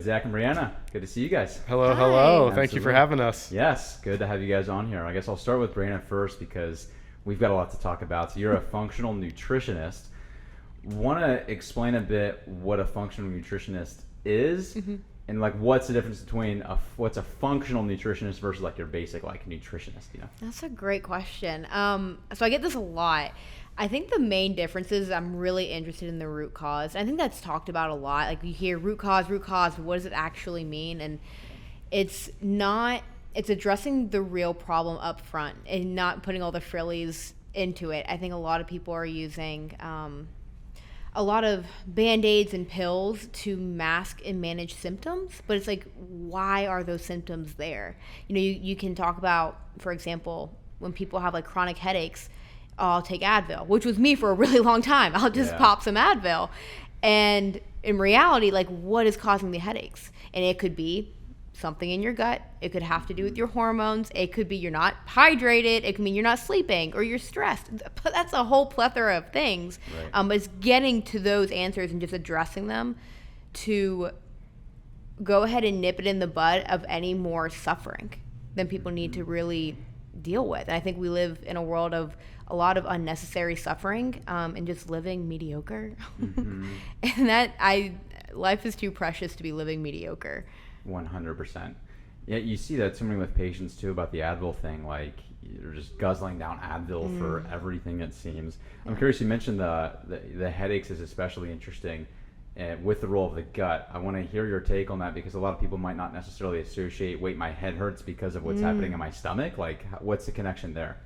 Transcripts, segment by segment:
Zach and Brianna, good to see you guys. Hello, Hi. hello. Thank you for Absolutely. having us. Yes, good to have you guys on here. I guess I'll start with Brianna first because we've got a lot to talk about. So you're a functional nutritionist. Want to explain a bit what a functional nutritionist is, and like what's the difference between what's a functional nutritionist versus like your basic like nutritionist? That's a great question. So I get this a lot. I think the main difference is I'm really interested in the root cause. I think that's talked about a lot. Like you hear root cause, but what does it actually mean? And it's addressing the real problem up front and not putting all the frillies into it. I think a lot of people are using a lot of Band-Aids and pills to mask and manage symptoms, but it's like, why are those symptoms there? You can talk about, for example, when people have like chronic headaches, I'll take Advil, which was me for a really long time. I'll just pop some Advil. And in reality, like, what is causing the headaches? And it could be something in your gut. It could have to do with your hormones. It could be you're not hydrated. It could mean you're not sleeping or you're stressed. That's a whole plethora of things. Right. But it's getting to those answers and just addressing them to go ahead and nip it in the bud of any more suffering than people need to really deal with. And I think we live in a world of a lot of unnecessary suffering and just living mediocre. And life is too precious to be living mediocre. 100%. Yeah, you see that so many with patients too about the Advil thing. Like you're just guzzling down Advil for everything it seems. I'm curious. You mentioned the headaches is especially interesting. With the role of the gut, I want to hear your take on that because a lot of people might not necessarily associate, wait, my head hurts because of what's happening in my stomach. Like, what's the connection there?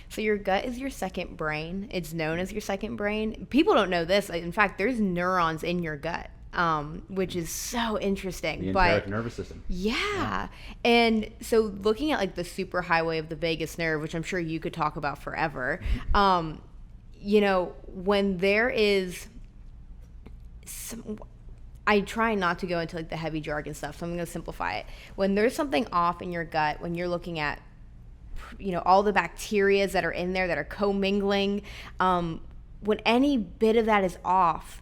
So your gut is your second brain. It's known as your second brain. People don't know this. In fact, there's neurons in your gut, which is so interesting. The enteric nervous system. Yeah. And so looking at like the superhighway of the vagus nerve, which I'm sure you could talk about forever, when there is I try not to go into like the heavy jargon stuff, so I'm going to simplify it. When there's something off in your gut, when you're looking at all the bacteria that are in there that are commingling, when any bit of that is off,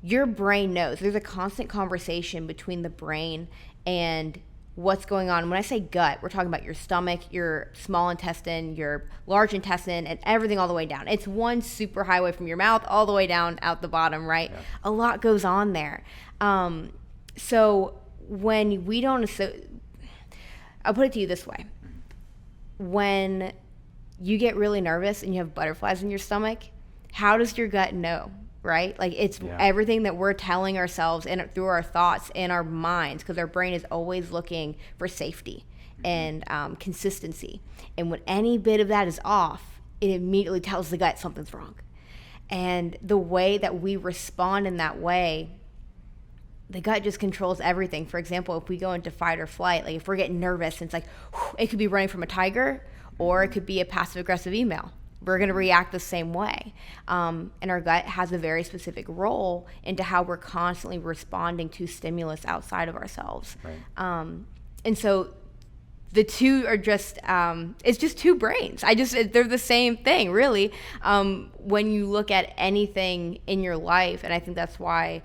your brain knows. There's a constant conversation between the brain and what's going on. When I say gut, we're talking about your stomach, your small intestine, your large intestine, and everything all the way down. It's one super highway from your mouth all the way down out the bottom, right? Yeah. A lot goes on there. So when we don't, I'll put it to you this way. When you get really nervous and you have butterflies in your stomach, how does your gut know, right? Like it's everything that we're telling ourselves and through our thoughts and our minds, because our brain is always looking for safety and consistency. And when any bit of that is off, it immediately tells the gut something's wrong. And the way that we respond in that way, the gut just controls everything. For example, if we go into fight or flight, like if we're getting nervous, it's like, it could be running from a tiger or it could be a passive-aggressive email. We're going to react the same way. And our gut has a very specific role into how we're constantly responding to stimulus outside of ourselves. Right. And so the two are just, it's just two brains. They're the same thing, really. When you look at anything in your life, and I think that's why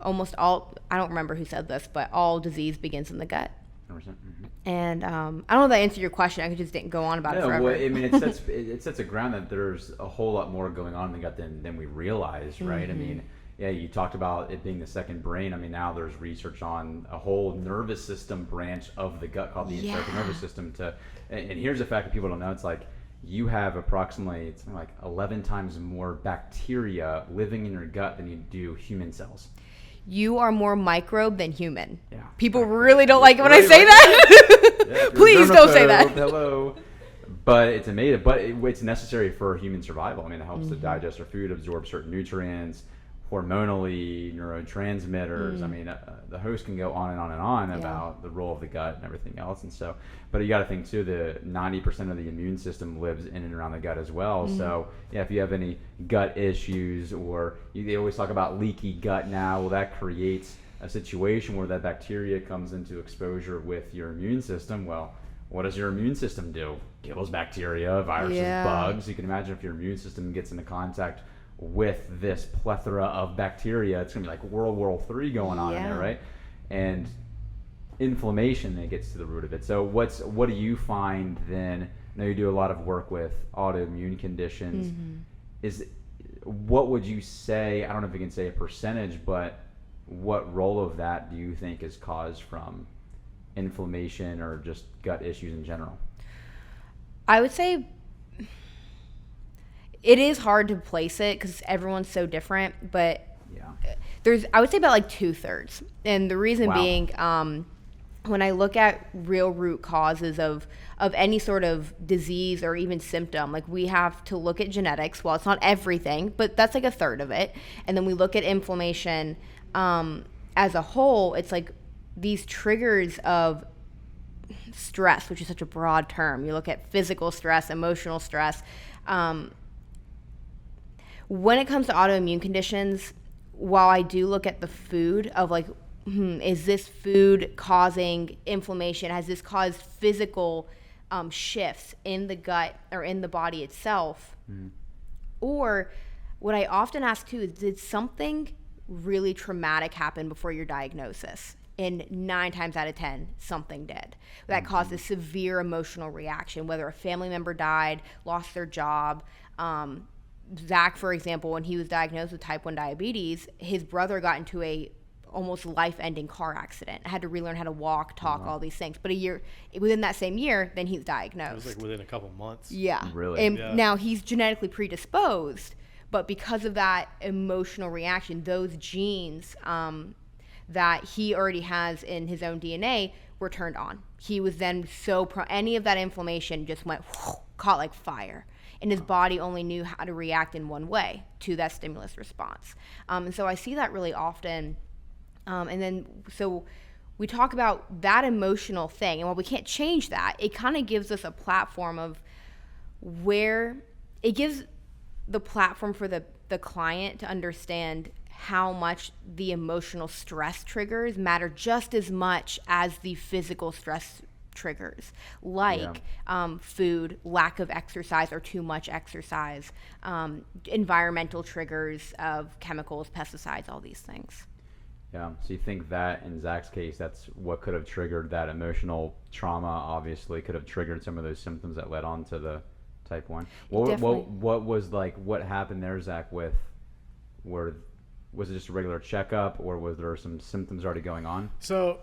almost all, I don't remember who said this, but all disease begins in the gut. 100%. Mm-hmm. And I don't know if that answered your question. I just didn't go on about it forever. Well, I mean, it sets a ground that there's a whole lot more going on in the gut than we realize, right? I mean, you talked about it being the second brain. I mean, now there's research on a whole nervous system branch of the gut called the enteric nervous system. And here's a fact that people don't know. It's like you have approximately 11 times more bacteria living in your gut than you do human cells. You are more microbe than human. Yeah. People really don't like it when I say that. Please don't say that. Hello. But it's amazing. But it's necessary for human survival. I mean, it helps to digest our food, absorb certain nutrients, hormonally, neurotransmitters. I mean, the host can go on and on and on about the role of the gut and everything else. And so, but you got to think too, the 90% of the immune system lives in and around the gut as well. So if you have any gut issues, or they always talk about leaky gut now, well, that creates a situation where that bacteria comes into exposure with your immune system. Well, what does your immune system do? Kills bacteria, viruses, bugs. You can imagine if your immune system gets into contact with this plethora of bacteria, it's going to be like World War III going on in there, right? and inflammation that gets to the root of it. So what do you find then? I know you do a lot of work with autoimmune conditions. What would you say, I don't know if you can say a percentage, but what role of that do you think is caused from inflammation or just gut issues in general? I would say it is hard to place it because everyone's so different, but I would say about like 2/3. And the reason being, when I look at real root causes of any sort of disease or even symptom, like we have to look at genetics. Well, it's not everything, but that's like 1/3 of it. And then we look at inflammation as a whole. It's like these triggers of stress, which is such a broad term. You look at physical stress, emotional stress. When it comes to autoimmune conditions, while I do look at the food of like, is this food causing inflammation? Has this caused physical shifts in the gut or in the body itself? Or what I often ask too is, did something really traumatic happen before your diagnosis? And 9 times out of 10, something did. That caused a severe emotional reaction, whether a family member died, lost their job. Zach, for example, when he was diagnosed with type 1 diabetes, his brother got into a almost life-ending car accident. Had to relearn how to walk, talk, all these things. But within that same year, then he's diagnosed. It was like within a couple months. Yeah. Really? And now he's genetically predisposed, but because of that emotional reaction, those genes that he already has in his own DNA were turned on. He was then any of that inflammation just went, caught like fire. And his body only knew how to react in one way to that stimulus response. And so I see that really often. And then, so we talk about that emotional thing. And while we can't change that, it kind of gives us a platform of where it gives the platform for the client to understand how much the emotional stress triggers matter just as much as the physical stress triggers, like food, lack of exercise or too much exercise, environmental triggers of chemicals, pesticides, all these things. Yeah, so you think that in Zach's case, that's what could have triggered that emotional trauma, obviously, could have triggered some of those symptoms that led on to the type 1. What was like, what happened there, Zach, was it just a regular checkup or was there some symptoms already going on? So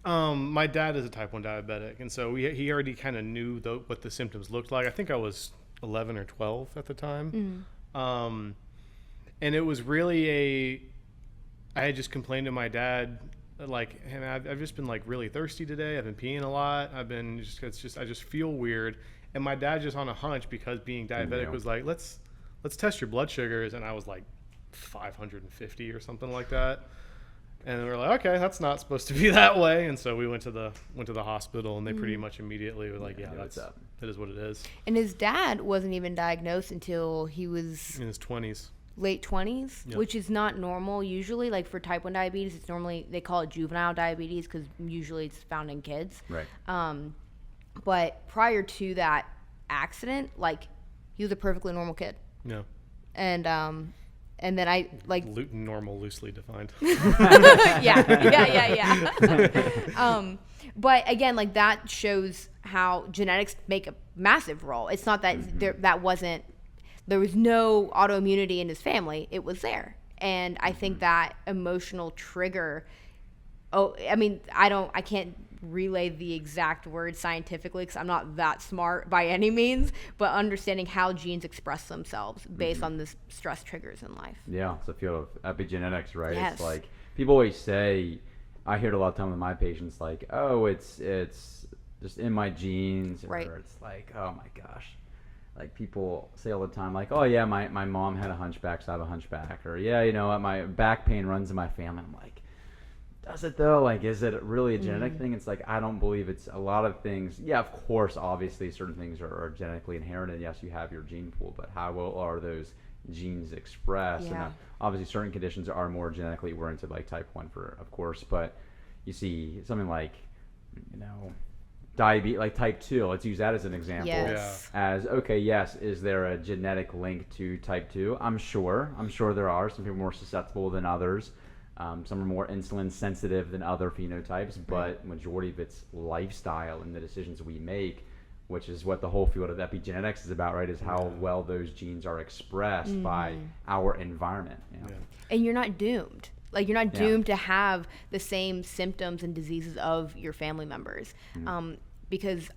my dad is a type 1 diabetic, and so he already kind of knew what the symptoms looked like. I think I was 11 or 12 at the time. And it was really I had just complained to my dad, like, hey, I've just been like really thirsty today. I've been peeing a lot. I just feel weird. And my dad, just on a hunch, because being diabetic, was like, let's test your blood sugars. And I was like 550 or something like that. And we were like, okay, that's not supposed to be that way. And so we went to the hospital, and they pretty much immediately were like, that is what it is. And his dad wasn't even diagnosed until he was in his 20s. Late 20s, which is not normal usually. Like for type 1 diabetes, it's normally, they call it juvenile diabetes because usually it's found in kids. Right. But prior to that accident, like, he was a perfectly normal kid. Yeah. And then I like normal, loosely defined. yeah. But again, like, that shows how genetics make a massive role. It's not that there was no autoimmunity in his family. It was there. And I think that emotional trigger, I can't relay the exact word scientifically because I'm not that smart by any means, but understanding how genes express themselves based on the stress triggers in life. Yeah, it's a field of epigenetics, right? Yes. It's like, people always say, I hear it a lot of time with my patients, like, oh, it's just in my genes. Right. Or it's like, oh my gosh. Like, people say all the time, like, oh yeah, my mom had a hunchback, so I have a hunchback. Or yeah, my back pain runs in my family. I'm like, does it though? Like, is it really a genetic thing? It's like, I don't believe it's a lot of things. Yeah, of course, obviously, certain things are genetically inherited. Yes, you have your gene pool, but how well are those genes expressed? Yeah. And obviously, certain conditions are more genetically warranted, like type 1, of course. But you see something like, diabetes, like type 2, let's use that as an example. Yes. Yes, is there a genetic link to type 2? I'm sure there are. Some people are more susceptible than others. Some are more insulin sensitive than other phenotypes, but majority of it's lifestyle and the decisions we make, which is what the whole field of epigenetics is about, right? Is how well those genes are expressed by our environment. You know? And you're not doomed. Like, you're not doomed to have the same symptoms and diseases of your family members. Because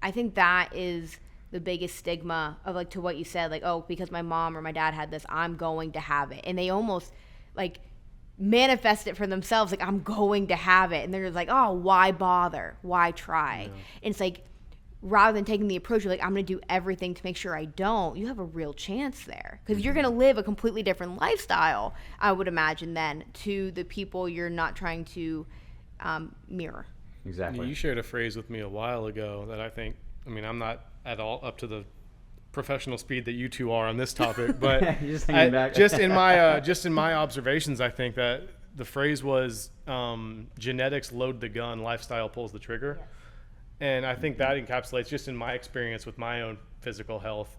I think that is the biggest stigma of, like, to what you said, like, oh, because my mom or my dad had this, I'm going to have it. And they almost, like, manifest it for themselves, like, I'm going to have it. And they're just like, oh, why bother? Why try? And it's like, rather than taking the approach of, like, I'm going to do everything to make sure I don't, you have a real chance there. Because you're going to live a completely different lifestyle, I would imagine, then, to the people you're not trying to mirror. Exactly. You shared a phrase with me a while ago that I mean, I'm not at all up to the professional speed that you two are on this topic, but just in my observations, I think that the phrase was genetics load the gun, lifestyle pulls the trigger. Yes. And I think that encapsulates, just in my experience with my own physical health,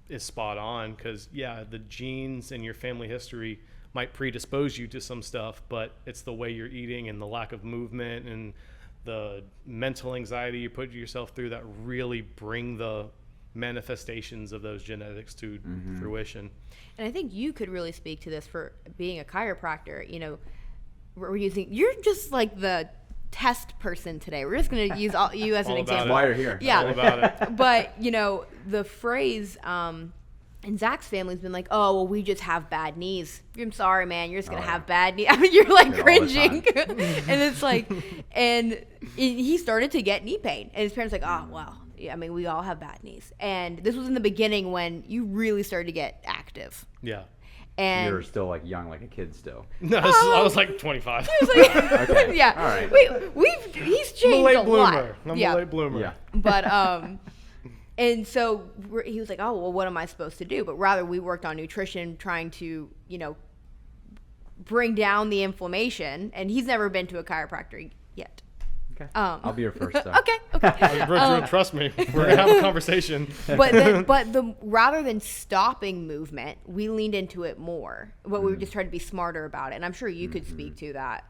is spot on. Because the genes and your family history might predispose you to some stuff, but it's the way you're eating and the lack of movement and the mental anxiety you put yourself through that really bring the manifestations of those genetics to fruition. And I think you could really speak to this for being a chiropractor. You know, you're just like the test person today. We're just going to use you as an example. Why you're here. Yeah. All about it. But, you know, the phrase, and Zach's family's been like, oh, well, we just have bad knees. I'm sorry, man. You're just going to have bad knees. I mean, you're like cringing. And it's like, and he started to get knee pain. And his parents were like, oh, well, yeah, I mean, we all have bad knees. And this was in the beginning when you really started to get active. Yeah. And you're still like young, like a kid still. No, I was like 25. Okay. Yeah. All right. He's changed a lot. I'm a late bloomer. Yeah. But and so he was like, oh, well, what am I supposed to do? But rather, we worked on nutrition, trying to, you know, bring down the inflammation. And he's never been to a chiropractor yet. Okay. I'll be your first. Okay. Trust me, we're gonna have a conversation. But rather than stopping movement, we leaned into it more. But we just tried to be smarter about it. And I'm sure you could speak to that.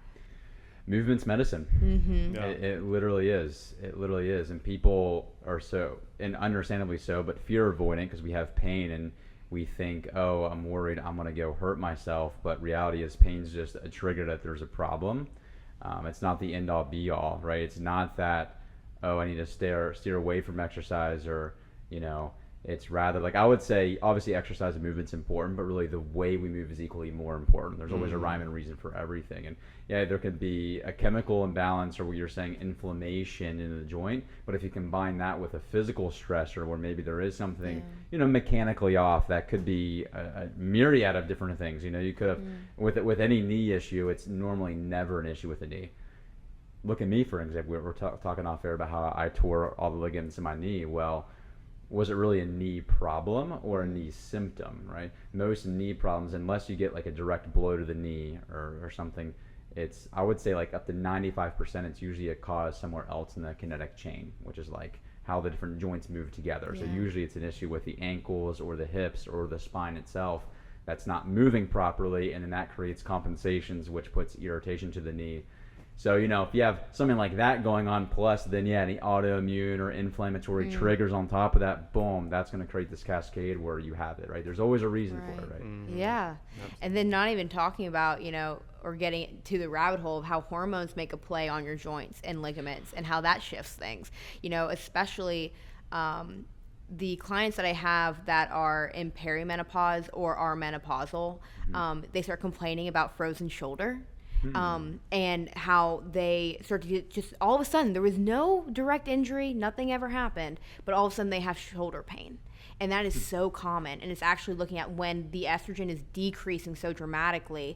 Movement's medicine. It literally is. It literally is. And people are so, and understandably so, but fear avoidant because we have pain and we think, oh, I'm worried I'm going to go hurt myself. But reality is pain's just a trigger that there's a problem. It's not the end all be all, right? It's not that, oh, I need to steer away from exercise, or, you know, it's rather like, I would say obviously exercise and movement's important, but really the way we move is equally more important. There's always a rhyme and reason for everything. And there could be a chemical imbalance, or what you're saying, inflammation in the joint, but if you combine that with a physical stressor where maybe there is something, you know, mechanically off, that could be a myriad of different things. You know, you could have, with any knee issue, it's normally never an issue with the knee. Look at me, for example. We're talking off air about how I tore all the ligaments in my knee. Well, was it really a knee problem or a knee symptom, right? Most knee problems, unless you get like a direct blow to the knee or something, it's, I would say, like up to 95%, it's usually a cause somewhere else in the kinetic chain, which is like how the different joints move together. So usually it's an issue with the ankles or the hips or the spine itself that's not moving properly, and then that creates compensations, which puts irritation to the knee. So, you know, if you have something like that going on, plus then, any autoimmune or inflammatory triggers on top of that, boom, that's going to create this cascade where you have it, right? There's always a reason for it, right? Yeah. And then not even talking about, you know, or getting to the rabbit hole of how hormones make a play on your joints and ligaments and how that shifts things. You know, especially the clients that I have that are in perimenopause or are menopausal, they start complaining about frozen shoulder. And how they start to get, just all of a sudden, there was no direct injury, nothing ever happened, but all of a sudden they have shoulder pain. And that is so common. And it's actually looking at when the estrogen is decreasing so dramatically.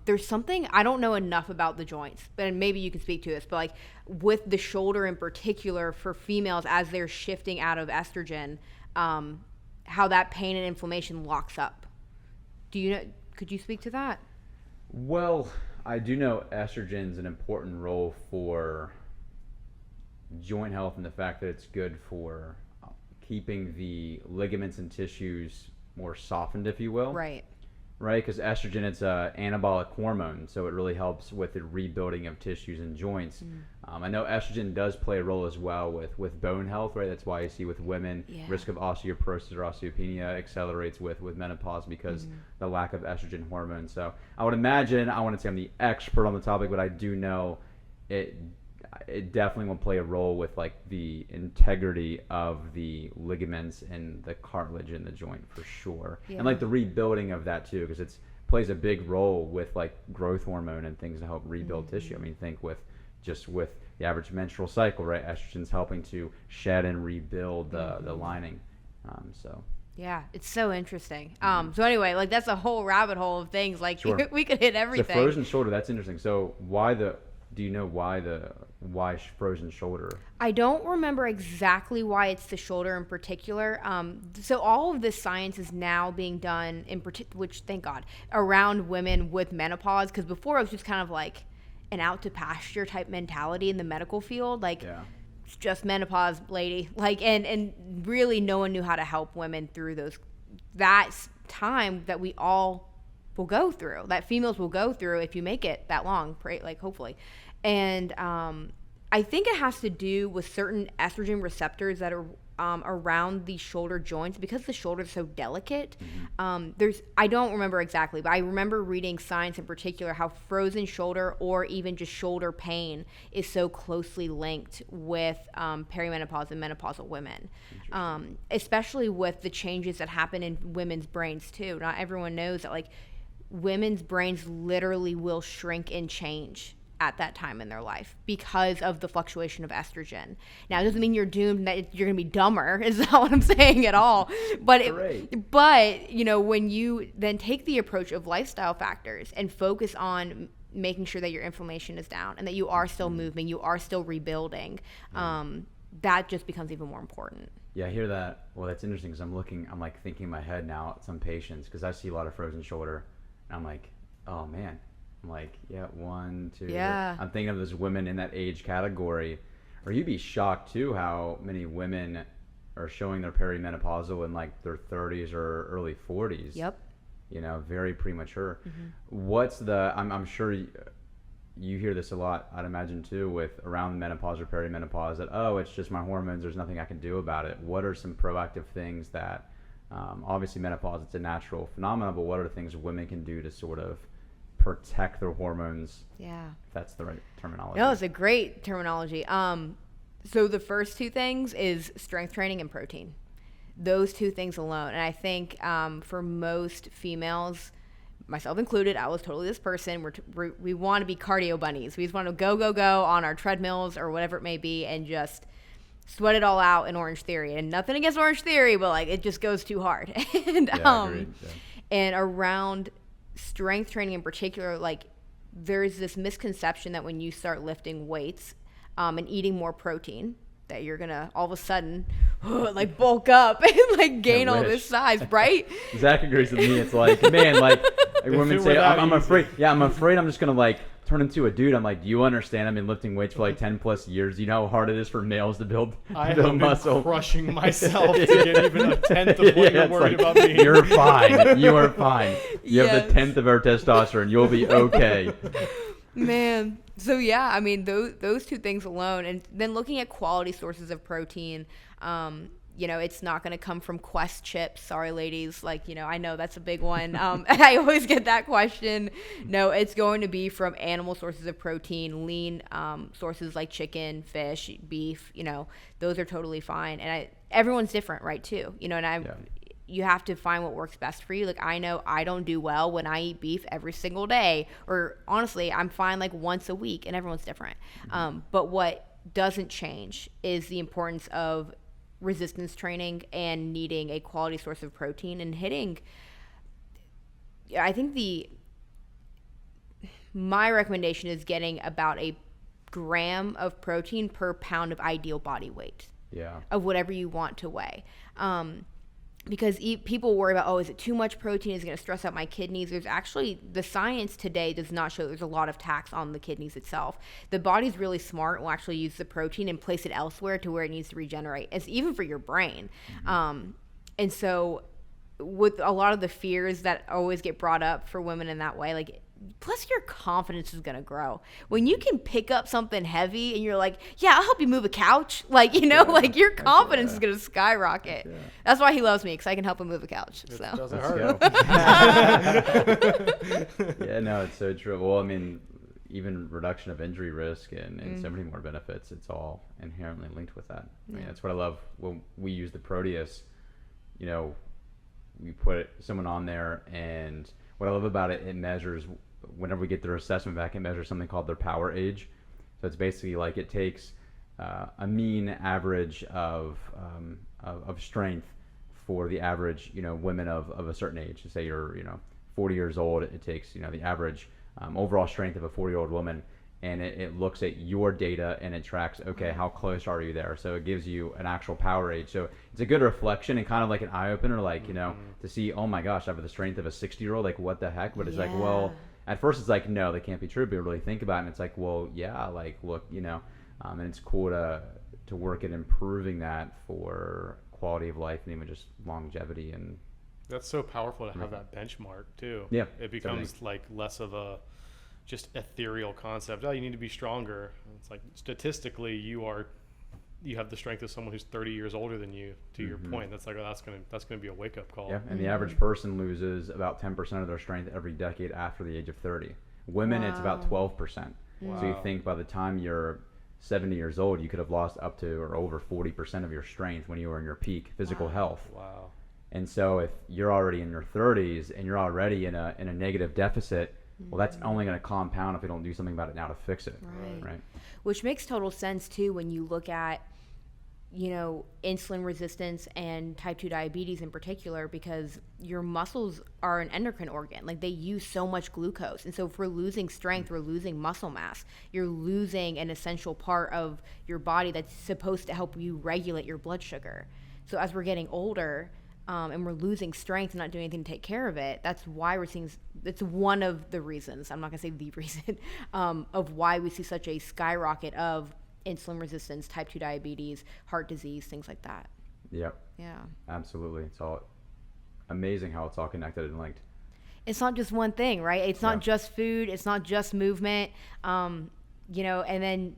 There's something, I don't know enough about the joints, but maybe you can speak to this, but like with the shoulder in particular for females as they're shifting out of estrogen, how that pain and inflammation locks up. Do you know, could you speak to that? Well, I do know estrogen's an important role for joint health, and the fact that it's good for keeping the ligaments and tissues more softened, if you will. Right. right? Because estrogen, it's a anabolic hormone, so it really helps with the rebuilding of tissues and joints. I know estrogen does play a role as well with bone health, right? That's why you see with women, risk of osteoporosis or osteopenia accelerates with menopause because the lack of estrogen hormone. So I would imagine, I wouldn't say I'm the expert on the topic, but I do know it definitely will play a role with like the integrity of the ligaments and the cartilage in the joint for sure, and like the rebuilding of that too, because it plays a big role with like growth hormone and things to help rebuild tissue. I mean, think with the average menstrual cycle, right? Estrogen's helping to shed and rebuild the lining. Yeah, it's so interesting. So anyway, like that's a whole rabbit hole of things. Like we could hit everything. The frozen shoulder, that's interesting. So do you know why frozen shoulder? I don't remember exactly why it's the shoulder in particular. So all of this science is now being done which thank God, around women with menopause. Because before it was just kind of like an out to pasture type mentality in the medical field. Like it's just menopause, lady. Like and really no one knew how to help women through that time that we all will go through, that females will go through if you make it that long, like hopefully. And I think it has to do with certain estrogen receptors that are around the shoulder joints, because the shoulder is so delicate. I don't remember exactly, but I remember reading science in particular how frozen shoulder or even just shoulder pain is so closely linked with perimenopause and menopausal women, especially with the changes that happen in women's brains too. Not everyone knows that like women's brains literally will shrink and change at that time in their life because of the fluctuation of estrogen. Now, it doesn't mean you're doomed, that you're going to be dumber, is not what I'm saying at all. But you know, when you then take the approach of lifestyle factors and focus on making sure that your inflammation is down and that you are still moving, you are still rebuilding, that just becomes even more important. Yeah, I hear that. Well, that's interesting because I'm like thinking in my head now at some patients, because I see a lot of frozen shoulder, and I'm like, oh man. I'm like, one, two. Yeah. I'm thinking of those women in that age category. Or you'd be shocked too how many women are showing their perimenopausal in like their 30s or early 40s. Yep. You know, very premature. What's I'm sure you hear this a lot, I'd imagine too, with around menopause or perimenopause, that, oh, it's just my hormones, there's nothing I can do about it. What are some proactive things that, obviously menopause, it's a natural phenomenon, but what are the things women can do to sort of protect their hormones? Yeah. If that's the right terminology. No, it's a great terminology. So the first two things is strength training and protein. Those two things alone. And I think for most females, myself included, I was totally this person. We want to be cardio bunnies. We just want to go on our treadmills or whatever it may be and just sweat it all out in Orange Theory. And nothing against Orange Theory, but like it just goes too hard. And agreed. And around strength training in particular, like there's this misconception that when you start lifting weights and eating more protein, that you're gonna all of a sudden like bulk up and like gain all this size, right? Zach agrees with me. It's like, man, like women say, I'm afraid. Yeah, I'm afraid I'm just gonna like turn into a dude. I'm like, do you understand? I've been lifting weights for like 10 plus years. You know how hard it is for males to build muscle. Crushing myself to get even a tenth of what you're worried about me. You're fine. You are fine. You have the 10th of our testosterone. You'll be okay. Man. So yeah, I mean those two things alone, and then looking at quality sources of protein. You know, it's not going to come from Quest chips. Sorry, ladies. Like, you know, I know that's a big one. I always get that question. No, it's going to be from animal sources of protein, lean sources like chicken, fish, beef. You know, those are totally fine. And everyone's different, right, too? You know, and you have to find what works best for you. Like, I know I don't do well when I eat beef every single day. Or, honestly, I'm fine like once a week, and everyone's different. But what doesn't change is the importance of resistance training and needing a quality source of protein and hitting. I think my recommendation is getting about a gram of protein per pound of ideal body weight of whatever you want to weigh. Because people worry about, is it too much protein? Is it going to stress out my kidneys? There's actually, the science today does not show there's a lot of tax on the kidneys itself. The body's really smart and will actually use the protein and place it elsewhere to where it needs to regenerate. It's even for your brain. And so with a lot of the fears that always get brought up for women in that way, like, plus your confidence is going to grow when you can pick up something heavy and you're like, yeah, I'll help you move a couch. Like, you know, like your confidence is going to skyrocket. That's why he loves me, because I can help him move a couch. It So doesn't hurt. Yeah, no, it's so true. Well, I mean, even reduction of injury risk and so many more benefits, it's all inherently linked with that. I mean, that's what I love when we use the Proteus. You know, we put someone on there, and what I love about it, it measures, whenever we get their assessment back, it measures something called their power age. So it's basically like it takes a mean average of strength for the average, you know, women of a certain age. So say you're, you know, 40 years old, it takes, you know, the average overall strength of a 40-year-old woman, and it looks at your data and it tracks, okay, how close are you there? So it gives you an actual power age. So it's a good reflection and kind of like an eye-opener, like, you know, to see, oh my gosh, I have the strength of a 60-year-old, like what the heck? But it's like, well, at first it's like, no, that can't be true, but you really think about it, and it's like, well, yeah, like, look, you know, and it's cool to work at improving that for quality of life and even just longevity. And that's so powerful to have that benchmark too. Yeah, it becomes like less of a just ethereal concept. Oh, you need to be stronger. It's like statistically, you have the strength of someone who's 30 years older than you. To your point, that's like, oh, that's gonna be a wake up call. Yeah, and the average person loses about 10% of their strength every decade after the age of 30. Women, it's about 12%. Wow. So you think by the time you're 70 years old, you could have lost up to or over 40% of your strength when you were in your peak physical health. Wow. And so if you're already in your 30s and you're already in a negative deficit, well, that's only going to compound if we don't do something about it now to fix it. Right. Which makes total sense too when you look at, you know, insulin resistance and type 2 diabetes in particular, because your muscles are an endocrine organ. Like, they use so much glucose. And so if we're losing strength, we're losing muscle mass. You're losing an essential part of your body that's supposed to help you regulate your blood sugar. So as we're getting older, and we're losing strength and not doing anything to take care of it, that's why we're seeing, it's one of the reasons, I'm not going to say the reason, of why we see such a skyrocket of insulin resistance, type 2 diabetes, heart disease, things like that. Yep. Yeah. Absolutely. It's all amazing how it's all connected and linked. It's not just one thing, right? It's not just food. It's not just movement. You know, and then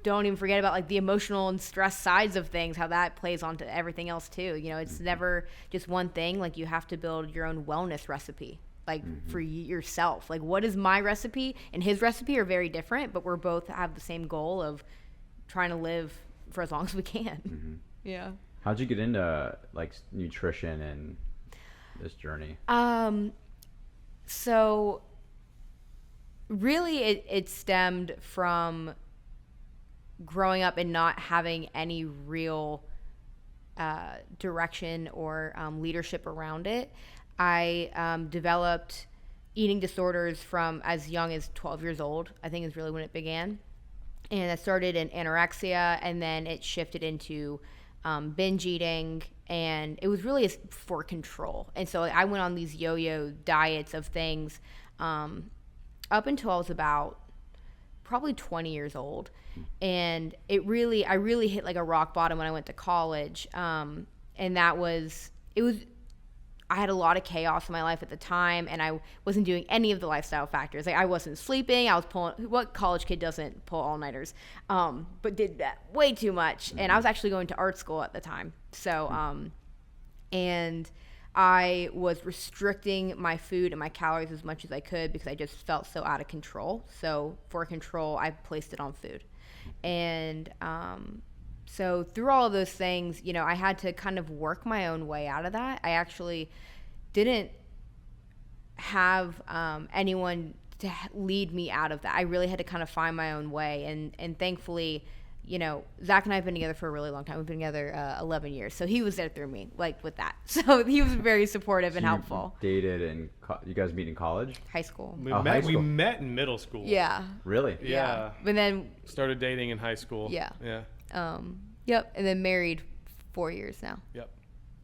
don't even forget about like the emotional and stress sides of things, how that plays onto everything else too. You know, it's never just one thing. Like, you have to build your own wellness recipe, like for yourself. Like, what is my recipe and his recipe are very different, but we're both have the same goal of trying to live for as long as we can. Yeah. How'd you get into like nutrition and this journey? So really it stemmed from growing up and not having any real direction or leadership around it. I developed eating disorders from as young as 12 years old, I think is really when it began. And I started in anorexia, and then it shifted into binge eating, and it was really for control. And so I went on these yo-yo diets of things up until I was about probably 20 years old. And I really hit like a rock bottom when I went to college. And I had a lot of chaos in my life at the time, and I wasn't doing any of the lifestyle factors. Like, I wasn't sleeping. I was pulling, what college kid doesn't pull all-nighters? But did that way too much. And I was actually going to art school at the time. So, and I was restricting my food and my calories as much as I could because I just felt so out of control. So for control, I placed it on food. And so through all of those things, you know, I had to kind of work my own way out of that. I actually didn't have anyone to lead me out of that. I really had to kind of find my own way. And thankfully, you know, Zach and I have been together for a really long time. We've been together 11 years. So he was there through me, like with that. So he was very supportive and helpful. Dated and you guys meet in college? High school. We met in middle school. Yeah. Really? Yeah. But then started dating in high school. Yeah. Yeah. Yep. And then married 4 years now. Yep.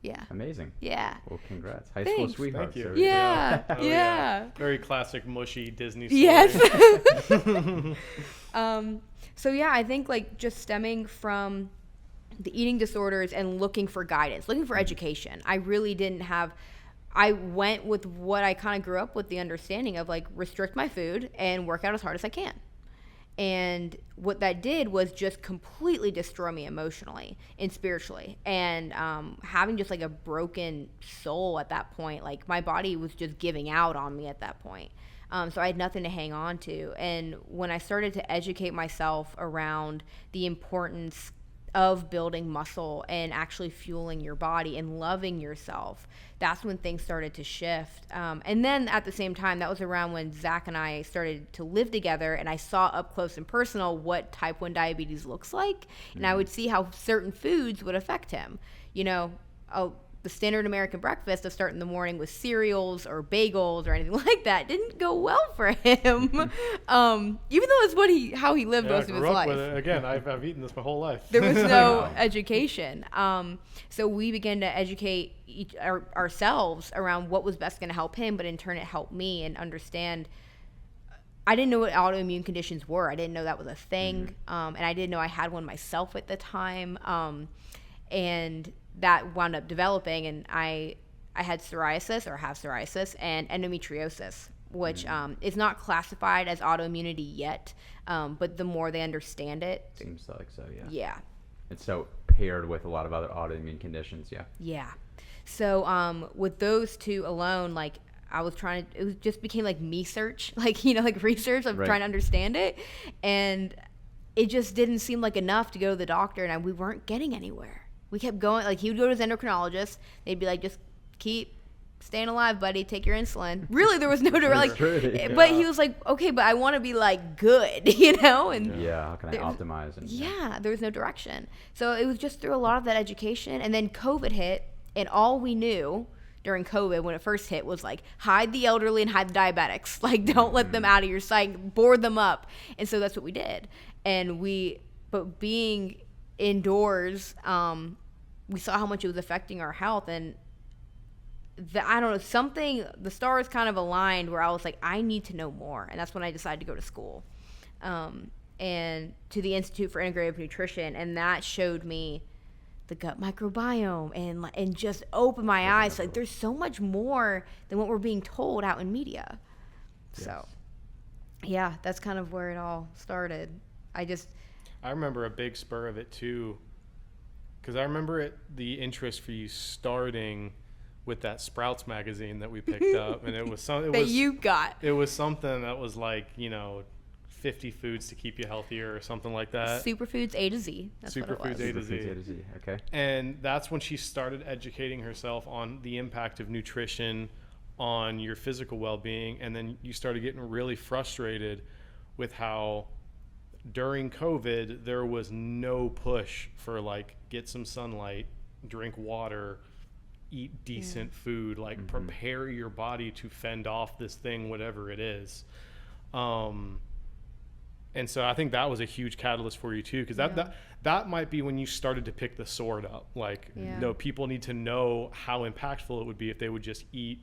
Yeah. Amazing. Yeah. Well, congrats. High Thanks. school sweethearts. Thank you. Yeah. Oh, yeah. Very classic, mushy Disney story. Yes. So yeah, I think like just stemming from the eating disorders and looking for guidance, looking for education. I really didn't have, I went with what I kind of grew up with, the understanding of like restrict my food and work out as hard as I can. And what that did was just completely destroy me emotionally and spiritually. And having just like a broken soul at that point, like my body was just giving out on me at that point. So I had nothing to hang on to. And when I started to educate myself around the importance of building muscle and actually fueling your body and loving yourself, that's when things started to shift. And then at the same time, that was around when Zach and I started to live together, and I saw up close and personal what type 1 diabetes looks like. And I would see how certain foods would affect him. You know, the standard American breakfast of starting the morning with cereals or bagels or anything like that didn't go well for him. Even though it's how he lived most of his life. With it. Again, I've eaten this my whole life. There was no education. So we began to educate ourselves around what was best going to help him, but in turn it helped me and understand. I didn't know what autoimmune conditions were. I didn't know that was a thing. And I didn't know I had one myself at the time. And that wound up developing, and I had psoriasis, or have psoriasis, and endometriosis, which is not classified as autoimmunity yet, but the more they understand it. Seems like so, yeah. Yeah. It's so paired with a lot of other autoimmune conditions, yeah. Yeah. So with those two alone, like I was trying to, it just became like me search, like, you know, like research of trying to understand it. And it just didn't seem like enough to go to the doctor, and we weren't getting anywhere. We kept going, like he would go to his endocrinologist. They'd be like, just keep staying alive, buddy. Take your insulin. Really, there was no direct, like, but he was like, okay, but I want to be like good, you know? And yeah, how can I optimize? And, there was no direction. So it was just through a lot of that education. And then COVID hit, and all we knew during COVID when it first hit was like, hide the elderly and hide the diabetics. Like, don't let them out of your sight, board them up. And so that's what we did. And but being indoors, we saw how much it was affecting our health, and I don't know, the stars kind of aligned where I was like, I need to know more. And that's when I decided to go to school, and to the Institute for Integrative Nutrition, and that showed me the gut microbiome and just opened my eyes. Like, there's so much more than what we're being told out in media. Yes. So yeah, that's kind of where it all started. I remember a big spur of it too, because I remember the interest for you starting with that Sprouts magazine that we picked up, and it was something you got. It was something that was like, you know, 50 foods to keep you healthier or something like that. Superfoods A to Z. That's Superfoods what it was. A to Z. Superfoods A to Z. Okay. And that's when she started educating herself on the impact of nutrition on your physical well-being, and then you started getting really frustrated with how during COVID, there was no push for like, get some sunlight, drink water, eat decent food, like prepare your body to fend off this thing, whatever it is. And so I think that was a huge catalyst for you too, because that might be when you started to pick the sword up. Like, no, people need to know how impactful it would be if they would just eat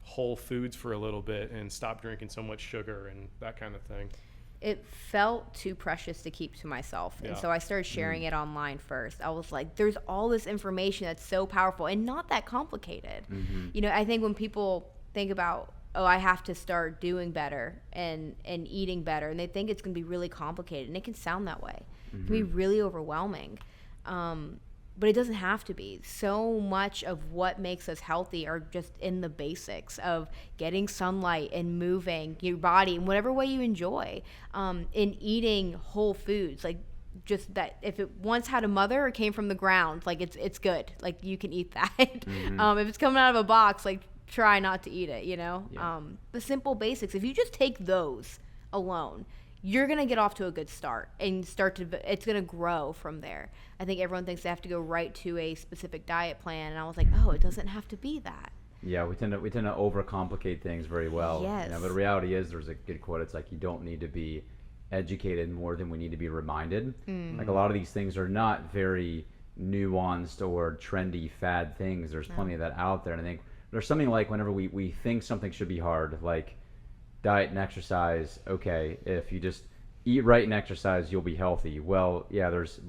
whole foods for a little bit and stop drinking so much sugar and that kind of thing. It felt too precious to keep to myself. And so I started sharing it online first. I was like, there's all this information that's so powerful and not that complicated. You know, I think when people think about, oh, I have to start doing better and eating better, and they think it's going to be really complicated, and it can sound that way. It can be really overwhelming. But it doesn't have to be. So much of what makes us healthy are just in the basics of getting sunlight and moving your body in whatever way you enjoy, and eating whole foods. Like, just that if it once had a mother or came from the ground, like it's good. Like, you can eat that. If it's coming out of a box, like, try not to eat it, you know? The simple basics. If you just take those alone, you're going to get off to a good start and it's going to grow from there. I think everyone thinks they have to go right to a specific diet plan. And I was like, oh, it doesn't have to be that. Yeah, we tend to overcomplicate things very well. Yes. You know, but the reality is, there's a good quote. It's like, you don't need to be educated more than we need to be reminded. Like, a lot of these things are not very nuanced or trendy fad things. There's plenty of that out there. And I think there's something like, whenever we think something should be hard, like diet and exercise, okay, if you just eat right and exercise, you'll be healthy. Well, yeah, there's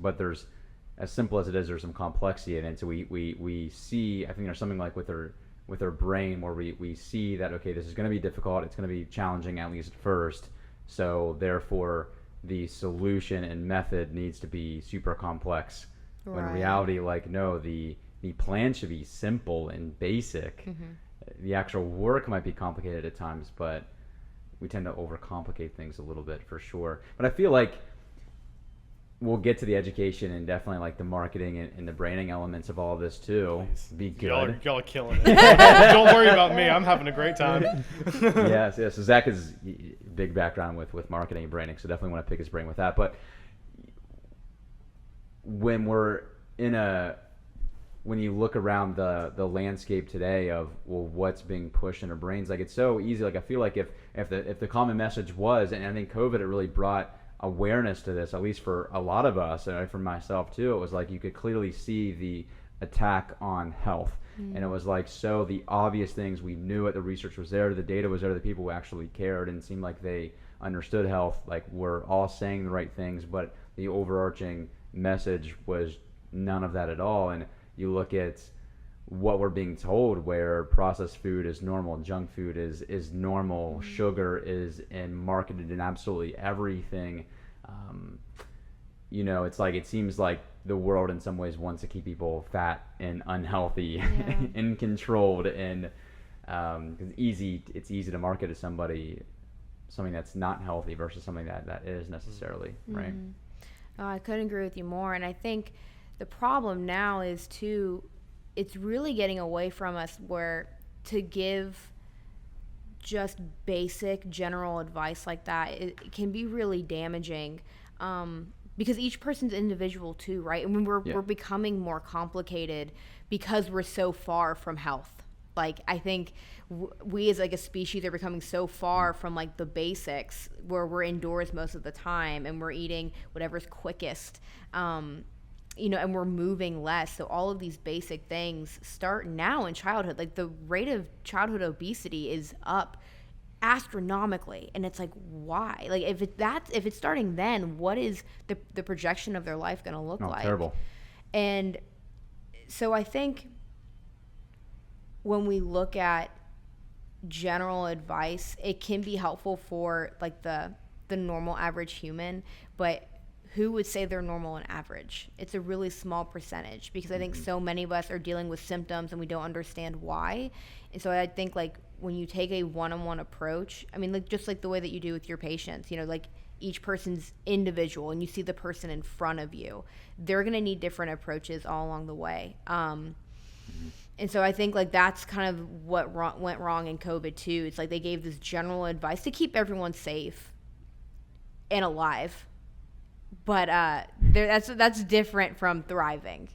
as simple as it is, there's some complexity in it. So we see, I think there's something like with her brain where we see that, okay, this is going to be difficult, it's going to be challenging at least at first, so therefore the solution and method needs to be super complex. When in reality, like, no, the plan should be simple and basic. The actual work might be complicated at times, but we tend to overcomplicate things a little bit, for sure. But I feel like we'll get to the education and definitely like the marketing and the branding elements of all of this too. Nice. Be good. Y'all are killing it. Don't worry about me. I'm having a great time. Yes. So Zach is big background with marketing and branding, so definitely want to pick his brain with that. But when you look around the landscape today of, well, what's being pushed in our brains, like, it's so easy. Like, I feel like if the common message was, and I think COVID, it really brought awareness to this, at least for a lot of us, and for myself too. It was like you could clearly see the attack on health, and it was like, so the obvious things, we knew it, the research was there, the data was there, the people who actually cared and seemed like they understood health, like, were all saying the right things, but the overarching message was none of that at all. And you look at what we're being told, where processed food is normal, junk food is normal, sugar is marketed in absolutely everything. It's like, it seems like the world in some ways wants to keep people fat and unhealthy, and controlled, and it's easy to market to somebody something that's not healthy versus something that is necessarily, right? I couldn't agree with you more. And I think the problem now is too, it's really getting away from us, where to give just basic general advice like that, it can be really damaging, because each person's individual too, right? And we're becoming more complicated because we're so far from health. Like, I think we as like a species are becoming so far from like the basics, where we're indoors most of the time and we're eating whatever's quickest, and we're moving less. So all of these basic things start now in childhood. Like, the rate of childhood obesity is up astronomically, and it's like, why? Like, if it's starting then, what is the projection of their life going to look like? Terrible. And so I think when we look at general advice, it can be helpful for like the normal average human, but who would say they're normal and average? It's a really small percentage, because I think so many of us are dealing with symptoms and we don't understand why. And so I think, like, when you take a one-on-one approach, I mean, like, just like the way that you do with your patients, like, each person's individual and you see the person in front of you, they're going to need different approaches all along the way. And so I think, like, that's kind of what went wrong in COVID too. It's like they gave this general advice to keep everyone safe and alive, but that's different from thriving.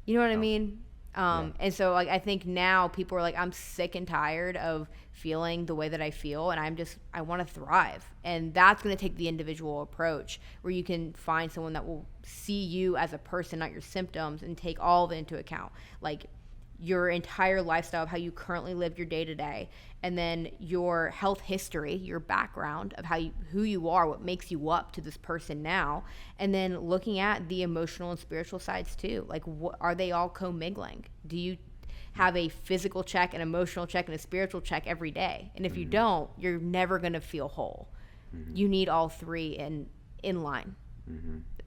You know what I mean? And so, like, I think now people are like, I'm sick and tired of feeling the way that I feel, and I want to thrive. And that's going to take the individual approach, where you can find someone that will see you as a person, not your symptoms, and take all of it into account. Like, your entire lifestyle of how you currently live your day-to-day, and then your health history, your background of who you are, what makes you up to this person now, and then looking at the emotional and spiritual sides too. Like, are they all commingling? Do you have a physical check, an emotional check, and a spiritual check every day? And if you don't, you're never going to feel whole. You need all three in line.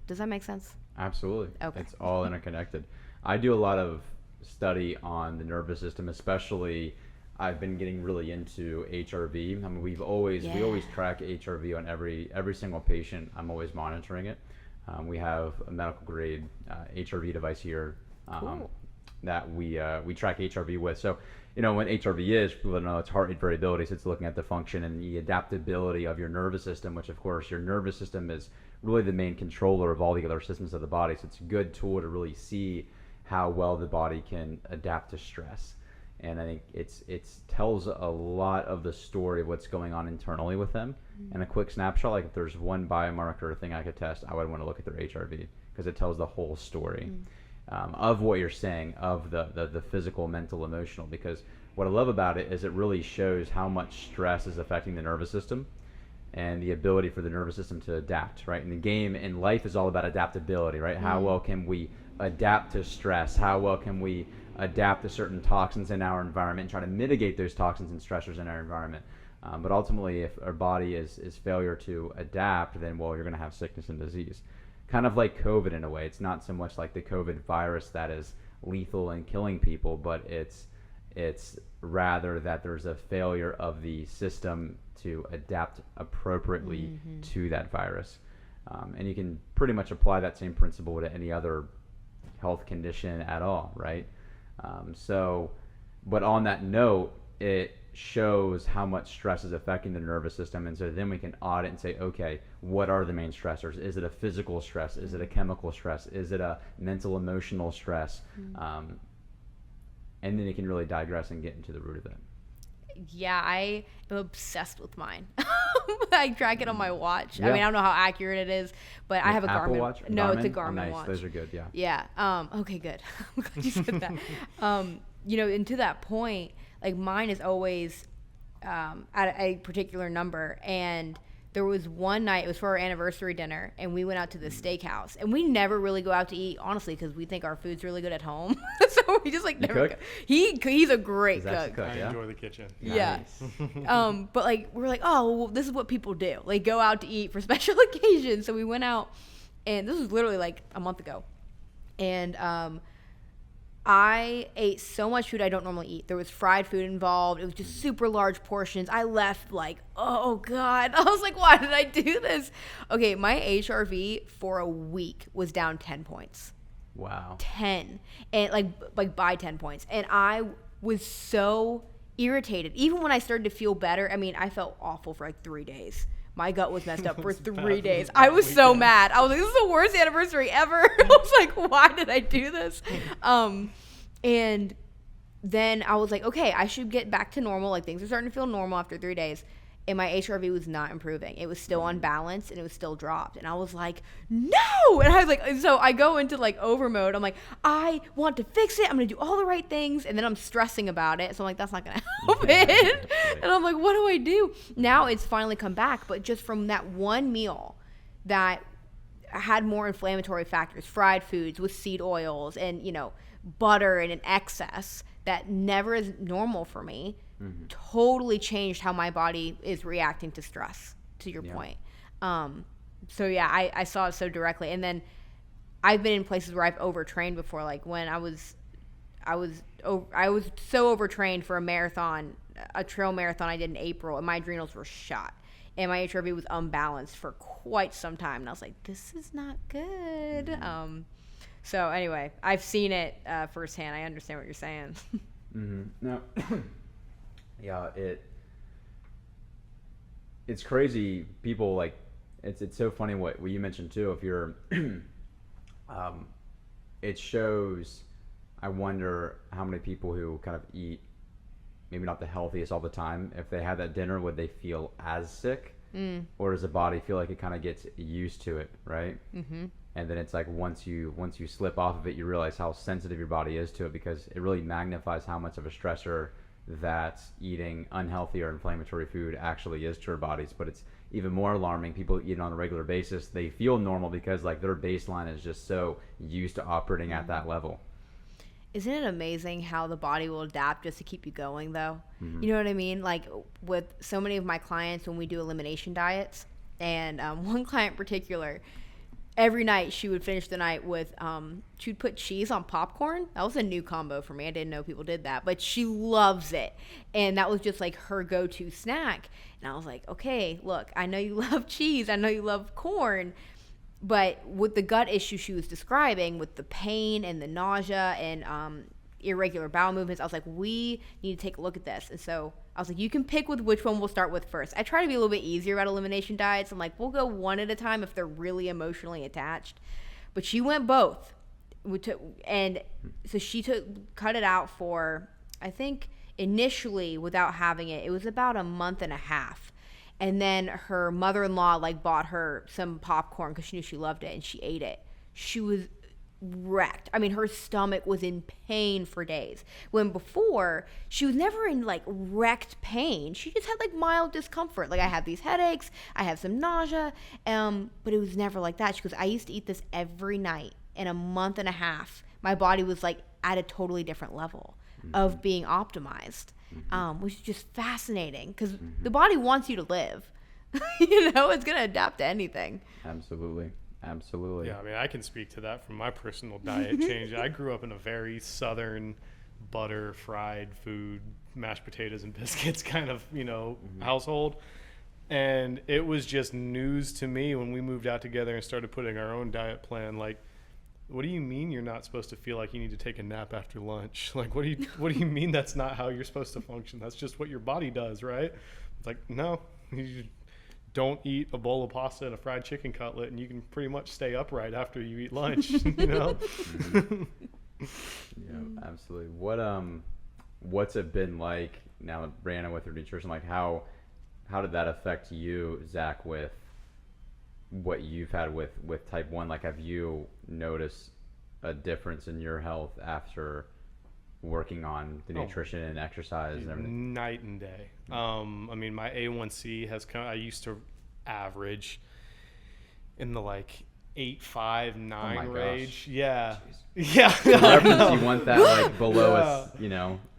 Does that make sense? Absolutely. Okay. It's all interconnected. I do a lot of study on the nervous system, especially I've been getting really into HRV. I mean, we always track HRV on every single patient. I'm always monitoring it. We have a medical grade HRV device here that we track HRV with. So, what HRV is, people know it's heart rate variability. So it's looking at the function and the adaptability of your nervous system, which of course your nervous system is really the main controller of all the other systems of the body. So it's a good tool to really see how well the body can adapt to stress. And I think it tells a lot of the story of what's going on internally with them. And a quick snapshot, like if there's one biomarker thing I could test, I would want to look at their HRV, because it tells the whole story of what you're saying, of the physical, mental, emotional. Because what I love about it is it really shows how much stress is affecting the nervous system. and the ability for the nervous system to adapt, right? And the game in life is all about adaptability, right? How well can we adapt to stress? How well can we adapt to certain toxins in our environment and try to mitigate those toxins and stressors in our environment? But ultimately, if our body is failure to adapt, then, well, you're going to have sickness and disease. Kind of like COVID in a way. It's not so much like the COVID virus that is lethal and killing people, but it's rather that there's a failure of the system to adapt appropriately to that virus. And you can pretty much apply that same principle to any other health condition at all, right? But on that note, it shows how much stress is affecting the nervous system, and so then we can audit and say, okay, what are the main stressors? Is it a physical stress? Is it a chemical stress? Is it a mental emotional stress? And then you can really digress and get into the root of it. Yeah, I am obsessed with mine. I track it on my watch. Yeah. I mean, I don't know how accurate it is, but I have a Apple Garmin. Watch? No, it's a Oh, Garmin nice. watch. Those are good, yeah. Yeah. Okay, good. I'm glad you said that. And to that point, like mine is always at a particular number. And there was one night, it was for our anniversary dinner, and we went out to the steakhouse. And we never really go out to eat, honestly, because we think our food's really good at home. So we just like never cook? go. He's a great cook. I enjoy the kitchen. Yeah. Nice. But like we're like, oh, well, this is what people do. Like go out to eat for special occasions. So we went out, and this was literally like a month ago, and I ate so much food I don't normally eat. There was fried food involved. It was just super large portions. I left like, oh God. I was like, why did I do this? Okay, my HRV for a week was down 10 points. Wow. 10. And like by 10 points. And I was so irritated. Even when I started to feel better, I mean, I felt awful for like 3 days. My gut was messed up for 3 days. I was so mad. I was like, this is the worst anniversary ever. I was like, why did I do this? And then I was like, okay, I should get back to normal. Like things are starting to feel normal after 3 days. And my HRV was not improving. It was still unbalanced and it was still dropped. And I was like, no. And I was like, so I go into like over mode. I'm like, I want to fix it. I'm going to do all the right things. And then I'm stressing about it. So I'm like, that's not going to help it. And I'm like, what do I do? Now it's finally come back. But just from that one meal that had more inflammatory factors, fried foods with seed oils and, butter and an excess that never is normal for me. Totally changed how my body is reacting to stress, to your point. So yeah, I saw it so directly. And then I've been in places where I've overtrained before, like when I was so overtrained for a trail marathon I did in April, and my adrenals were shot. And my HRV was unbalanced for quite some time. And I was like, this is not good. So anyway, I've seen it firsthand. I understand what you're saying. No. Yeah, it's crazy. People like it's so funny what you mentioned too. If you're, it shows. I wonder how many people who kind of eat maybe not the healthiest all the time. If they had that dinner, would they feel as sick, or does the body feel like it kind of gets used to it, right? And then it's like once you slip off of it, you realize how sensitive your body is to it, because it really magnifies how much of a stressor that eating unhealthy or inflammatory food actually is to our bodies. But it's even more alarming. People eat it on a regular basis. They feel normal because like their baseline is just so used to operating at that level. Isn't it amazing how the body will adapt just to keep you going, though? You know what I mean? Like with so many of my clients when we do elimination diets, and one client in particular, every night she would finish the night with she would put cheese on popcorn. That was a new combo for me. I didn't know people did that, but she loves it, and that was just like her go-to snack. And I was like, okay, look, I know you love cheese, I know you love corn, but with the gut issue she was describing, with the pain and the nausea and irregular bowel movements, I was like, we need to take a look at this. And so I was like, you can pick with which one we'll start with first. I try to be a little bit easier about elimination diets. I'm like, we'll go one at a time if they're really emotionally attached. But she went both. And so she cut it out for, I think initially without having it, it was about a month and a half. And then her mother-in-law like bought her some popcorn because she knew she loved it, and she ate it. She was wrecked. I mean, her stomach was in pain for days. When before, she was never in like wrecked pain. She just had like mild discomfort. Like I have these headaches, I have some nausea, but it was never like that. She goes, I used to eat this every night. In a month and a half, my body was like at a totally different level of being optimized, which is just fascinating because the body wants you to live. You know, it's going to adapt to anything. Absolutely. Yeah, I mean, I can speak to that from my personal diet change. I grew up in a very southern butter, fried food, mashed potatoes and biscuits kind of, household. And it was just news to me when we moved out together and started putting our own diet plan. Like, what do you mean you're not supposed to feel like you need to take a nap after lunch? Like, what do you mean that's not how you're supposed to function? That's just what your body does, right? It's like, no, you don't eat a bowl of pasta and a fried chicken cutlet and you can pretty much stay upright after you eat lunch, Yeah, absolutely. What's it been like now, Brianna, with her nutrition? Like how did that affect you, Zach, with what you've had with type 1? Like, have you noticed a difference in your health after working on the nutrition and exercise and everything? Night and day. I mean, my A1C has come. I used to average in the like 8.5, 9 range. Yeah. Jeez. Yeah. For reference, you want that like below a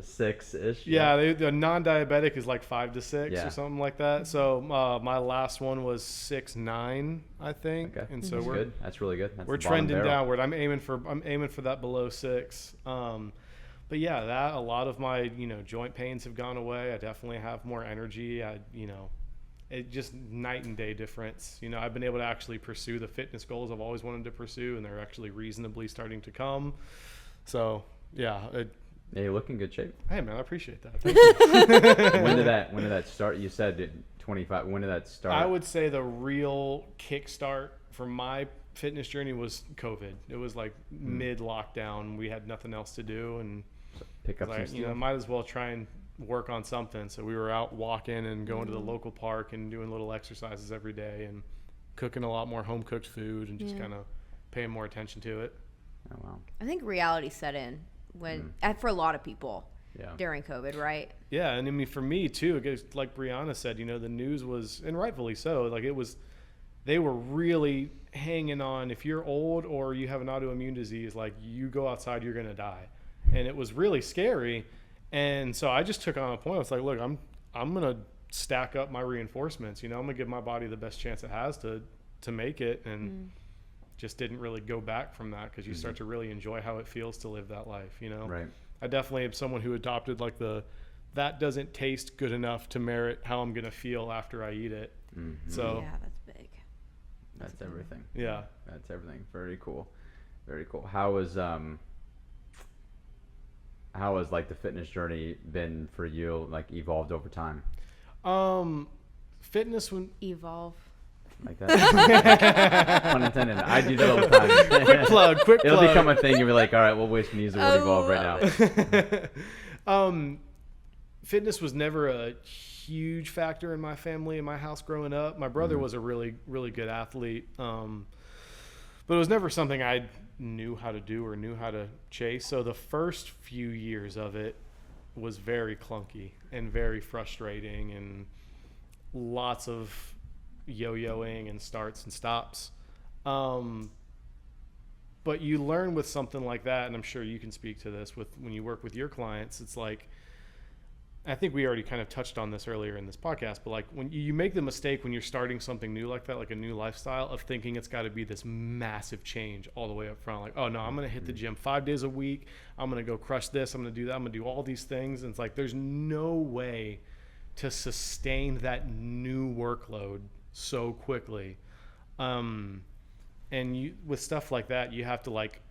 6-ish. Yeah, the non-diabetic is like 5 to 6 Yeah. or something like that. So my last one was 6.9, I think. Okay. And so That's good. That's really good. That's we're the bottom trending barrel. downward. I'm aiming for that below 6. But yeah, that a lot of my joint pains have gone away. I definitely have more energy. It just night and day difference. I've been able to actually pursue the fitness goals I've always wanted to pursue, and they're actually reasonably starting to come. So yeah. Yeah, you look in good shape. Hey man, I appreciate that. Thank you. When did that start? You said 25. When did that start? I would say the real kickstart for my fitness journey was COVID. It was like mid lockdown. We had nothing else to do, and pick up some steam. might as well try and work on something. So we were out walking and going to the local park and doing little exercises every day and cooking a lot more home cooked food and just kind of paying more attention to it. Oh wow. I think reality set in when for a lot of people during COVID, right? Yeah, and I mean for me too, like Brianna said, the news was, and rightfully so, like they were really hanging on. If you're old or you have an autoimmune disease, like you go outside, you're gonna die, and it was really scary. And so I just took on a point. I was like, look, I'm gonna stack up my reinforcements. I'm gonna give my body the best chance it has to make it, and just didn't really go back from that because you start to really enjoy how it feels to live that life. Right. I definitely am someone who adopted like that doesn't taste good enough to merit how I'm gonna feel after I eat it. So Yeah, that's big. That's everything. yeah. That's everything. Very cool. Very cool. How has like the fitness journey been for you, like evolved over time? Fitness when Evolve. Like that? Pun intended. I do that all the time. quick plug. It'll become a thing. You'll be like, all right, well, which needs the word evolve right now. Fitness was never a huge factor in my family, in my house growing up. My brother was a really, really good athlete. But it was never something I knew how to do or knew how to chase. So the first few years of it was very clunky and very frustrating and lots of yo-yoing and starts and stops. But you learn with something like that, and I'm sure you can speak to this when you work with your clients. It's like, I think we already kind of touched on this earlier in this podcast, but like when you make the mistake when you're starting something new like that, like a new lifestyle, of thinking it's got to be this massive change all the way up front. Like, oh no, I'm going to hit the gym 5 days a week. I'm going to go crush this. I'm going to do that. I'm going to do all these things. And it's like, there's no way to sustain that new workload so quickly. And with stuff like that, you have to like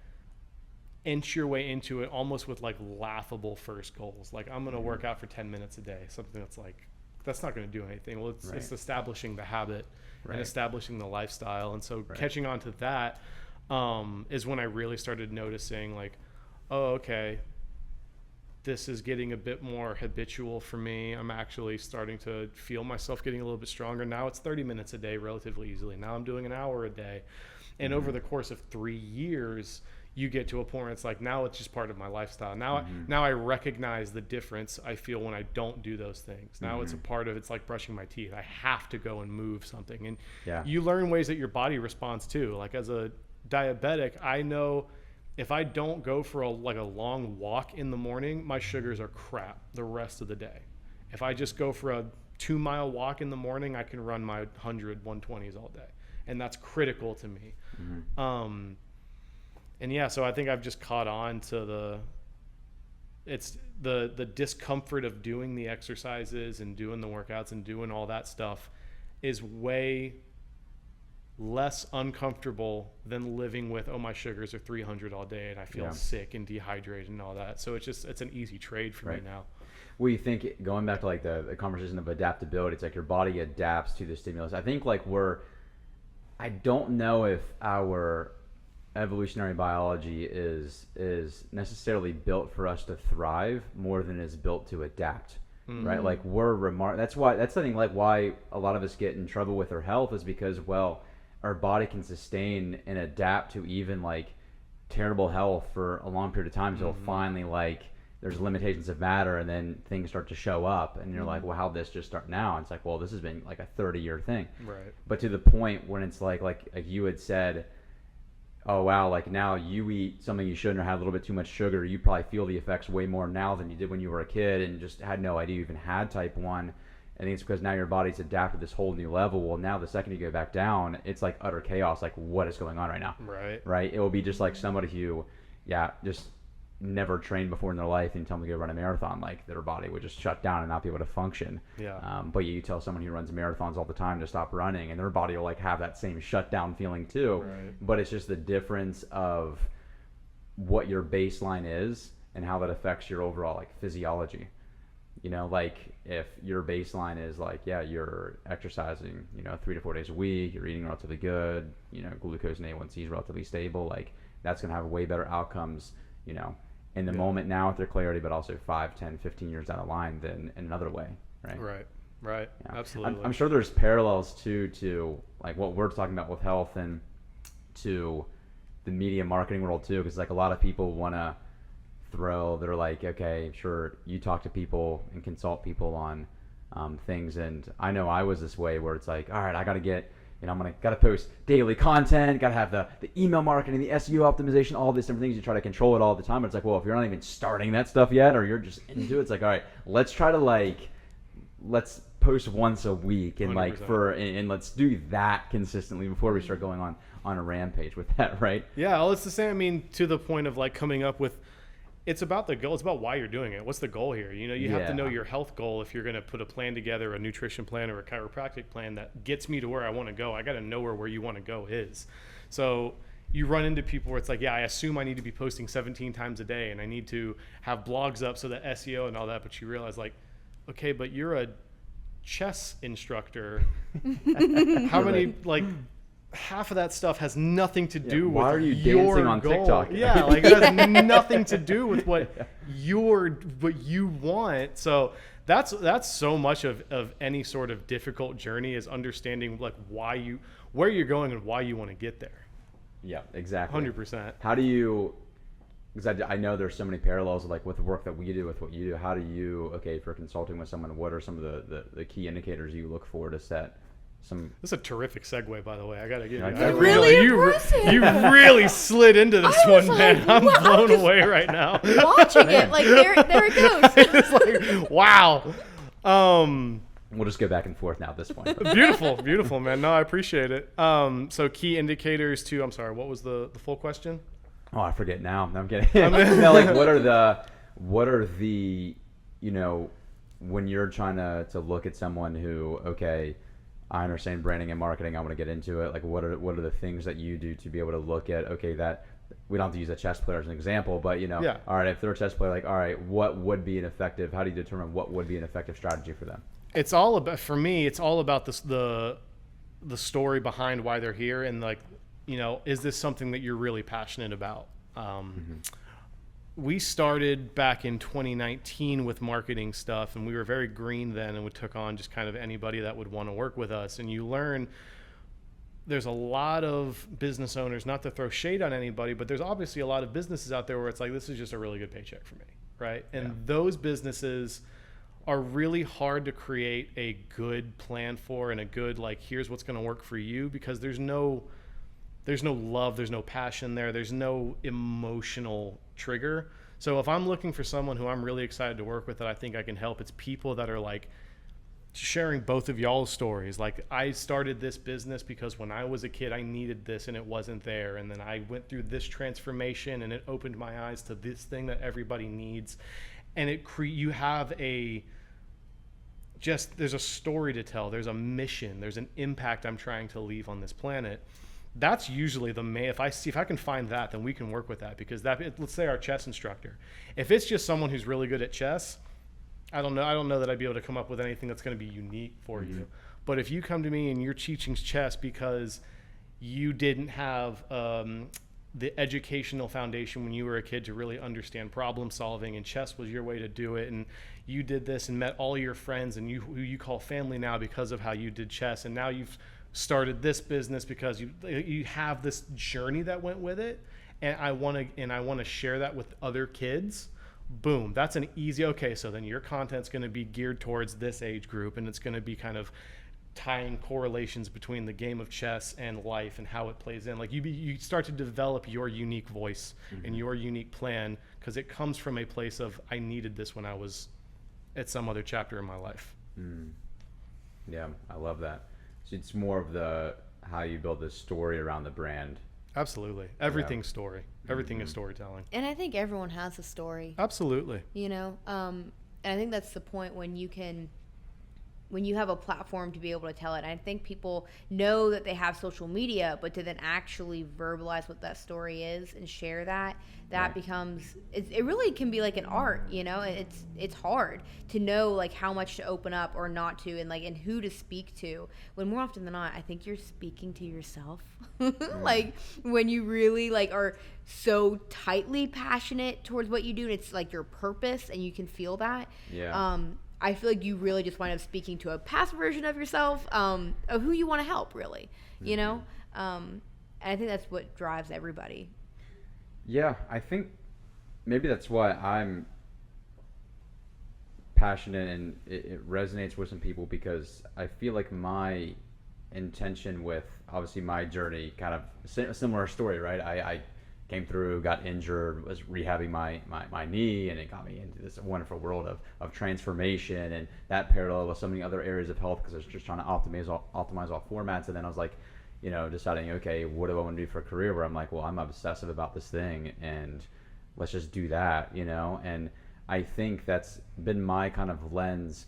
inch your way into it almost with like laughable first goals. Like, I'm going to work out for 10 minutes a day. Something that's like, that's not going to do anything. Well, it's establishing the habit and establishing the lifestyle. And so catching on to that is when I really started noticing like, oh, okay, this is getting a bit more habitual for me. I'm actually starting to feel myself getting a little bit stronger. Now it's 30 minutes a day relatively easily. Now I'm doing an hour a day. And over the course of 3 years, you get to a point where it's like, now it's just part of my lifestyle. Now I recognize the difference I feel when I don't do those things. Now it's a part of, it's like brushing my teeth. I have to go and move something. And you learn ways that your body responds too. Like as a diabetic, I know if I don't go for a long walk in the morning, my sugars are crap the rest of the day. If I just go for a 2-mile walk in the morning, I can run my 100, 120s all day. And that's critical to me. And yeah, so I think I've just caught on to the discomfort of doing the exercises and doing the workouts and doing all that stuff is way less uncomfortable than living with, my sugars are 300 all day and I feel sick and dehydrated and all that. So it's an easy trade for me now. Well, you think, going back to like the conversation of adaptability, it's like your body adapts to the stimulus. I think like I don't know if our evolutionary biology is necessarily built for us to thrive more than is built to adapt, right? Like that's the thing, like why a lot of us get in trouble with our health is because, well, our body can sustain and adapt to even like terrible health for a long period of time until finally like there's limitations of matter and then things start to show up and you're like, well, how'd this just start now? And it's like, well, this has been like a 30-year thing. Right. But to the point when it's like you had said, oh wow, like now you eat something you shouldn't or had a little bit too much sugar, you probably feel the effects way more now than you did when you were a kid and just had no idea you even had type 1. I think it's because now your body's adapted this whole new level. Well, now the second you go back down, it's like utter chaos. Like, what is going on right now? Right. It will be just like somebody who, just never trained before in their life, and you tell them to go run a marathon, like their body would just shut down and not be able to function. But you tell someone who runs marathons all the time to stop running, and their body will like have that same shutdown feeling too. But it's just the difference of what your baseline is and how that affects your overall like physiology. You know, like if your baseline is like, you're exercising, 3 to 4 days a week, you're eating relatively good, glucose and A1C is relatively stable, like that's going to have way better outcomes, in the moment now with their clarity, but also 5, 10, 15 years down the line than in another way. Right. Absolutely. I'm sure there's parallels too to like what we're talking about with health and to the media marketing world too, because like a lot of people want to they're like, okay, sure, you talk to people and consult people on things, and I know I was this way where it's like, all right, I got to get, gotta post daily content, gotta have the email marketing, the SEO optimization, all these different things. You try to control it all the time, but it's like, well, if you're not even starting that stuff yet, or you're just into it, it's like, all right, let's try to let's post once a week and 100%. And let's do that consistently before we start going on a rampage with that, right? Yeah, well, it's the same. I mean, to the point of like coming up with, it's about the goal. It's about why you're doing it. What's the goal here? You have to know your health goal. If you're going to put a plan together, a nutrition plan or a chiropractic plan that gets me to where I want to go, I got to know where you want to go is. So you run into people where it's like, I assume I need to be posting 17 times a day and I need to have blogs up so that SEO and all that. But you realize like, okay, but you're a chess instructor. How many half of that stuff has nothing to do with why are you your dancing on goal. TikTok? Yeah, like it has nothing to do with what you want. So that's so much of any sort of difficult journey is understanding like where you're going and why you want to get there. Yeah, exactly. 100%. How do you? Because I know there's so many parallels like with the work that we do with what you do. How do you? Okay, for consulting with someone, what are some of the key indicators you look for to set? This is a terrific segue, by the way. I gotta give you really slid into this one, man. I'm blown away right now. Watching it, like there it goes. It's like, wow. We'll just go back and forth now at this point. Beautiful, man. No, I appreciate it. So key indicators to. I'm sorry. What was the full question? Oh, I forget now. No, I'm kidding. No, like what are the when you're trying to look at someone who, okay, I understand branding and marketing, I want to get into it. Like what are the things that you do to be able to look at, okay, that we don't have to use a chess player as an example, but all right, if they're a chess player, like, all right, what would be an effective, how do you determine what would be an effective strategy for them? It's all about, for me, it's all about the story behind why they're here. And like, is this something that you're really passionate about? We started back in 2019 with marketing stuff, and we were very green then, and we took on just kind of anybody that would want to work with us. And you learn there's a lot of business owners, not to throw shade on anybody, but there's obviously a lot of businesses out there where it's like, this is just a really good paycheck for me, right? And those businesses are really hard to create a good plan for, and a good, like, here's what's going to work for you, because there's no love, there's no passion there, there's no emotional trigger. So if I'm looking for someone who I'm really excited to work with that I think I can help, it's people that are like sharing both of y'all's stories. Like, I started this business because when I was a kid I needed this and it wasn't there, and then I went through this transformation and it opened my eyes to this thing that everybody needs, and you have there's a story to tell, there's a mission, there's an impact I'm trying to leave on this planet. That's usually if I can find that, then we can work with that, because let's say our chess instructor, if it's just someone who's really good at chess, I don't know that I'd be able to come up with anything that's going to be unique for you. But if you come to me and you're teaching chess because you didn't have the educational foundation when you were a kid to really understand problem solving, and chess was your way to do it, and you did this and met all your friends and who you call family now because of how you did chess, and now you've started this business because you have this journey that went with it, and I want to share that with other kids. Boom, that's an easy, okay, so then your content's going to be geared towards this age group, and it's going to be kind of tying correlations between the game of chess and life and how it plays in. Like, you start to develop your unique voice and your unique plan, because it comes from a place of, I needed this when I was at some other chapter in my life. Yeah, I love that. So it's more of how you build the story around the brand. Absolutely. Everything's story. Everything is storytelling. And I think everyone has a story. Absolutely. And I think that's the point when you have a platform to be able to tell it. And I think people know that they have social media, but to then actually verbalize what that story is and share that becomes, it really can be like an art, it's hard to know like how much to open up or not to, and who to speak to, when more often than not, I think you're speaking to yourself. Like, when you really like are so tightly passionate towards what you do, and it's like your purpose and you can feel that. I feel like you really just wind up speaking to a past version of yourself, of who you want to help, really, and I think that's what drives everybody. Yeah, I think maybe that's why I'm passionate, and it resonates with some people, because I feel like my intention with, obviously, my journey, kind of a similar story, right? I came through, got injured, was rehabbing my knee, and it got me into this wonderful world of transformation, and that parallel with so many other areas of health, because I was just trying to optimize all formats. And then I was like, deciding, okay, what do I want to do for a career, where I'm like, well, I'm obsessive about this thing, and let's just do that, and I think that's been my kind of lens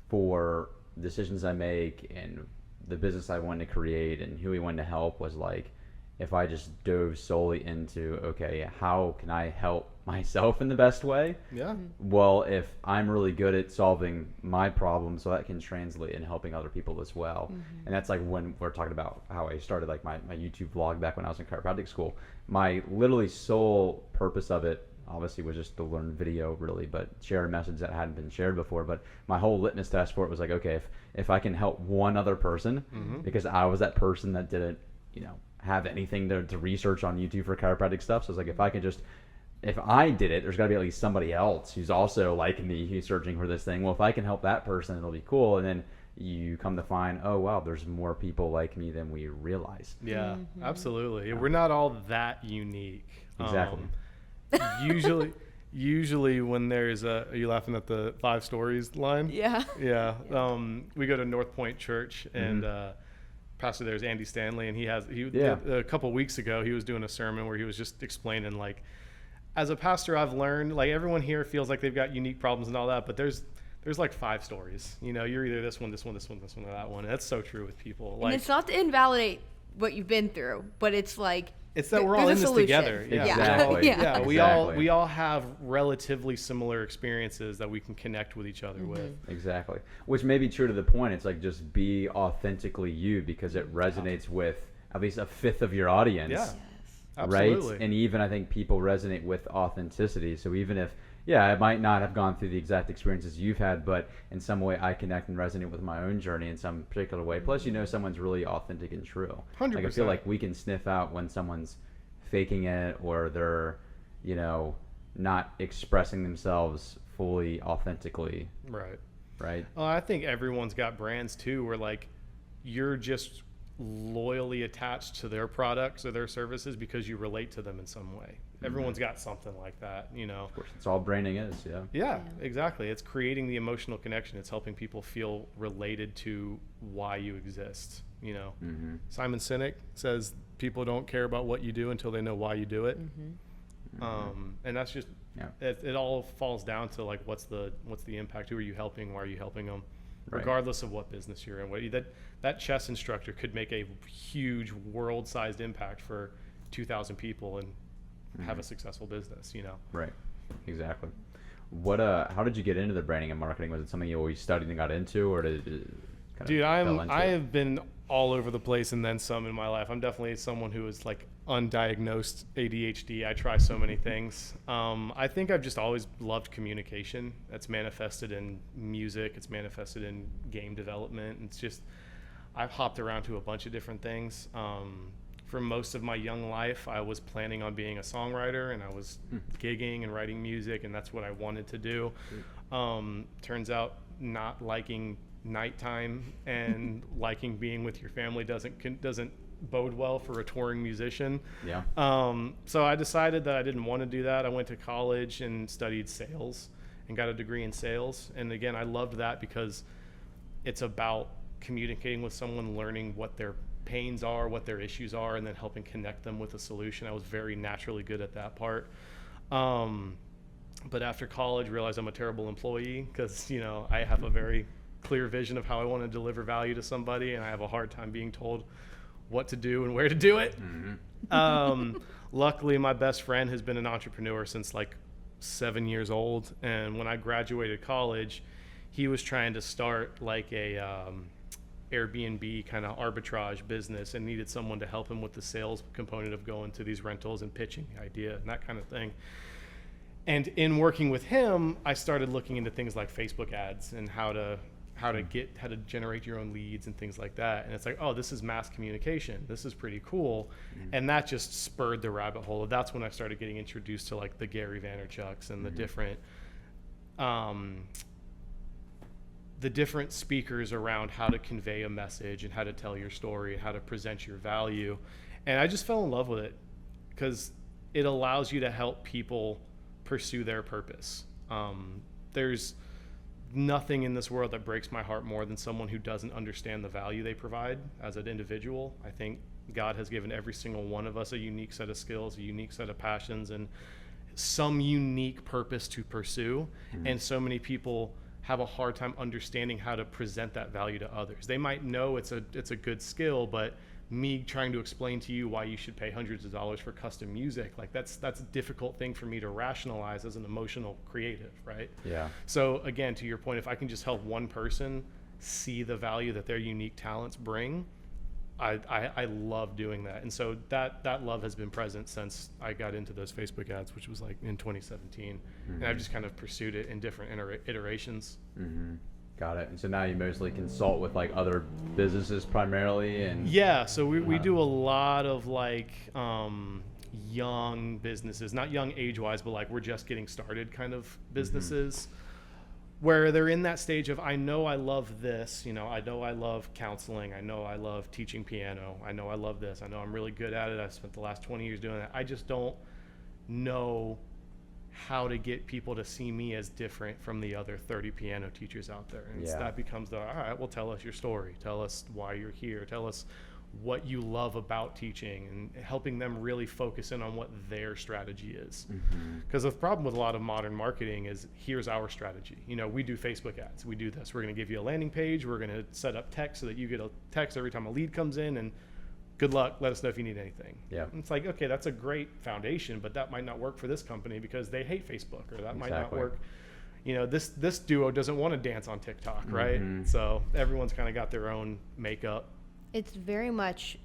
for decisions I make and the business I wanted to create and who we wanted to help, was like, if I just dove solely into, okay, how can I help myself in the best way? Yeah. Well, if I'm really good at solving my problem, so that can translate in helping other people as well. And that's like when we're talking about how I started like my YouTube vlog back when I was in chiropractic school. My literally sole purpose of it, obviously, was just to learn video, really, but share a message that hadn't been shared before. But my whole litmus test for it was like, okay, if I can help one other person, because I was that person that didn't, have anything to research on YouTube for chiropractic stuff. So it's like, if I did it, there's got to be at least somebody else who's also like me, who's searching for this thing. Well, if I can help that person, it'll be cool. And then you come to find, oh wow, there's more people like me than we realize. Yeah, absolutely. We're not all that unique. Exactly. Usually when there's are you laughing at the 5 stories line? Yeah. We go to North Point Church, and pastor there is Andy Stanley, and a couple weeks ago he was doing a sermon where he was just explaining, like, as a pastor, I've learned, like, everyone here feels like they've got unique problems and all that, but there's like 5 stories. You're either this one, or that one. And that's so true with people. Like, and it's not to invalidate what you've been through, but it's like, it's that we're all in this together. Yeah. Exactly. Yeah. We all have relatively similar experiences that we can connect with each other with. Exactly. Which may be true to the point. It's like, just be authentically you, because it resonates with at least a fifth of your audience. Yeah. Absolutely. Right? And even I think people resonate with authenticity. So even if yeah, I might not have gone through the exact experiences you've had, but in some way I connect and resonate with my own journey in some particular way. Plus, someone's really authentic and true. 100%. Like I feel like we can sniff out when someone's faking it, or they're, not expressing themselves fully authentically. Right. Right. I think everyone's got brands too, where like you're just loyally attached to their products or their services because you relate to them in some way. Everyone's got something like that, Of course, it's all branding is, yeah. Yeah, exactly. It's creating the emotional connection. It's helping people feel related to why you exist, Simon Sinek says people don't care about what you do until they know why you do it. And that's just, it all falls down to like, what's the impact? Who are you helping? Why are you helping them? Right. Regardless of what business you're in. That chess instructor could make a huge world-sized impact for 2,000 people and have a successful business, Right. Exactly. How did you get into the branding and marketing? Was it something you always studied and got into, or did it Dude, I have been all over the place and then some in my life. I'm definitely someone who is like undiagnosed ADHD. I try so many things. I think I've just always loved communication. That's manifested in music. It's manifested in game development. It's just, I've hopped around to a bunch of different things. For most of my young life, I was planning on being a songwriter, and I was gigging and writing music, and that's what I wanted to do. Turns out not liking nighttime and liking being with your family doesn't bode well for a touring musician. Yeah. So I decided that I didn't want to do that. I went to college and studied sales and got a degree in sales. And again, I loved that because it's about communicating with someone, learning what their pains are, what their issues are, and then helping connect them with a solution. I was very naturally good at that part. But after college, realized I'm a terrible employee because, I have a very clear vision of how I want to deliver value to somebody, and I have a hard time being told what to do and where to do it. Luckily, my best friend has been an entrepreneur since like 7 years old, and when I graduated college, he was trying to start like a Airbnb kind of arbitrage business and needed someone to help him with the sales component of going to these rentals and pitching the idea and that kind of thing. And in working with him, I started looking into things like Facebook ads and how to generate your own leads and things like that. And it's like, oh, this is mass communication. This is pretty cool. And that just spurred the rabbit hole. That's when I started getting introduced to like the Gary Vaynerchuks and the different speakers around how to convey a message and how to tell your story and how to present your value. And I just fell in love with it because it allows you to help people pursue their purpose. There's nothing in this world that breaks my heart more than someone who doesn't understand the value they provide as an individual. I think God has given every single one of us a unique set of skills, a unique set of passions, and some unique purpose to pursue. And so many people have a hard time understanding how to present that value to others. They might know it's a good skill, but me trying to explain to you why you should pay hundreds of dollars for custom music, like that's a difficult thing for me to rationalize as an emotional creative, right? Yeah. So again, to your point, if I can just help one person see the value that their unique talents bring, I love doing that. And so that love has been present since I got into those Facebook ads, which was like in 2017. And I've just kind of pursued it in different iterations. Got it. And so now you mostly consult with like other businesses primarily, and so we do a lot of like young businesses, not young age-wise, but like we're just getting started kind of businesses where they're in that stage of, I know I love this, I know I love counseling, I know I love teaching piano, I know I love this, I know I'm really good at it, I've spent the last 20 years doing that. I just don't know how to get people to see me as different from the other 30 piano teachers out there. And that becomes all right, well, tell us your story. Tell us why you're here. Tell us what you love about teaching, and helping them really focus in on what their strategy is. Because the problem with a lot of modern marketing is, here's our strategy. We do Facebook ads. We do this. We're going to give you a landing page. We're going to set up text so that you get a text every time a lead comes in, and good luck, let us know if you need anything. Yeah. It's like, okay, that's a great foundation, but that might not work for this company because they hate Facebook, or that might not work. This duo doesn't want to dance on TikTok, right? So everyone's kind of got their own makeup. It's very much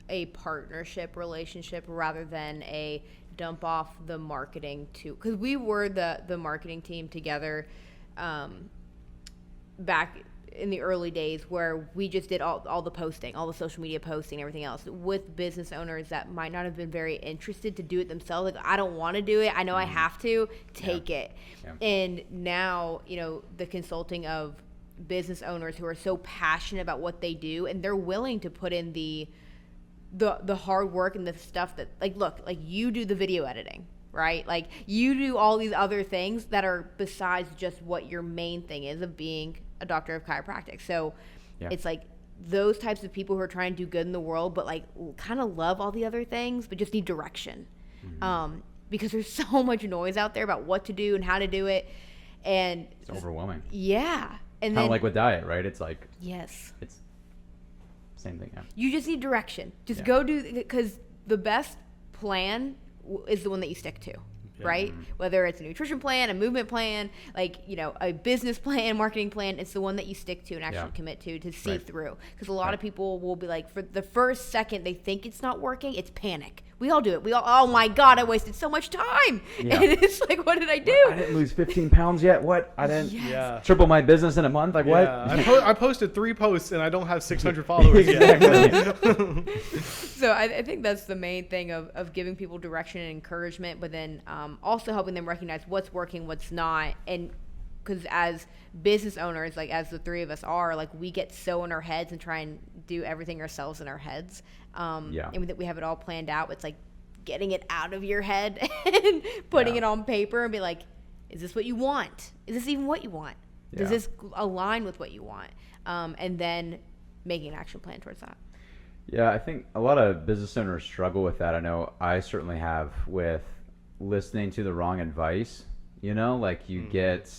a partnership relationship rather than a dump off the marketing to, because we were the marketing team together back in the early days, where we just did all the posting, all the social media posting, everything else, with business owners that might not have been very interested to do it themselves. Like, I don't want to do it, I know I have to take it. And now, you know, the consulting of business owners who are so passionate about what they do, and they're willing to put in the hard work and the stuff that, like, look, like, you do the video editing, right? Like, you do all these other things that are besides just what your main thing is of being a doctor of chiropractic. So it's like those types of people who are trying to do good in the world, but like kind of love all the other things, but just need direction. Because there's so much noise out there about what to do and how to do it. And it's overwhelming. Yeah. And kind of like with diet, right? It's like, yes, it's same thing. Yeah. You just need direction. Just go do, because the best plan is the one that you stick to. Right? Whether it's a nutrition plan, a movement plan, like, you know, a business plan, marketing plan, it's the one that you stick to and actually commit to see through. Because a lot of people will be like, for the first second they think it's not working, it's panic. We all do it. We all, oh my God, I wasted so much time. And it's like, what did I do? I didn't lose 15 pounds yet. What? I didn't triple my business in a month. Like, what? I posted 3 posts and I don't have 600 followers yet. So I think that's the main thing of giving people direction and encouragement, but then also helping them recognize what's working, what's not. And because as business owners, like as the three of us are, like, we get so in our heads and try and do everything ourselves in our heads. And we have it all planned out. It's like getting it out of your head and putting it on paper and be like, is this what you want? Is this even what you want? Does this align with what you want? And then making an action plan towards that. Yeah, I think a lot of business owners struggle with that. I know I certainly have, with listening to the wrong advice. You know, like, you get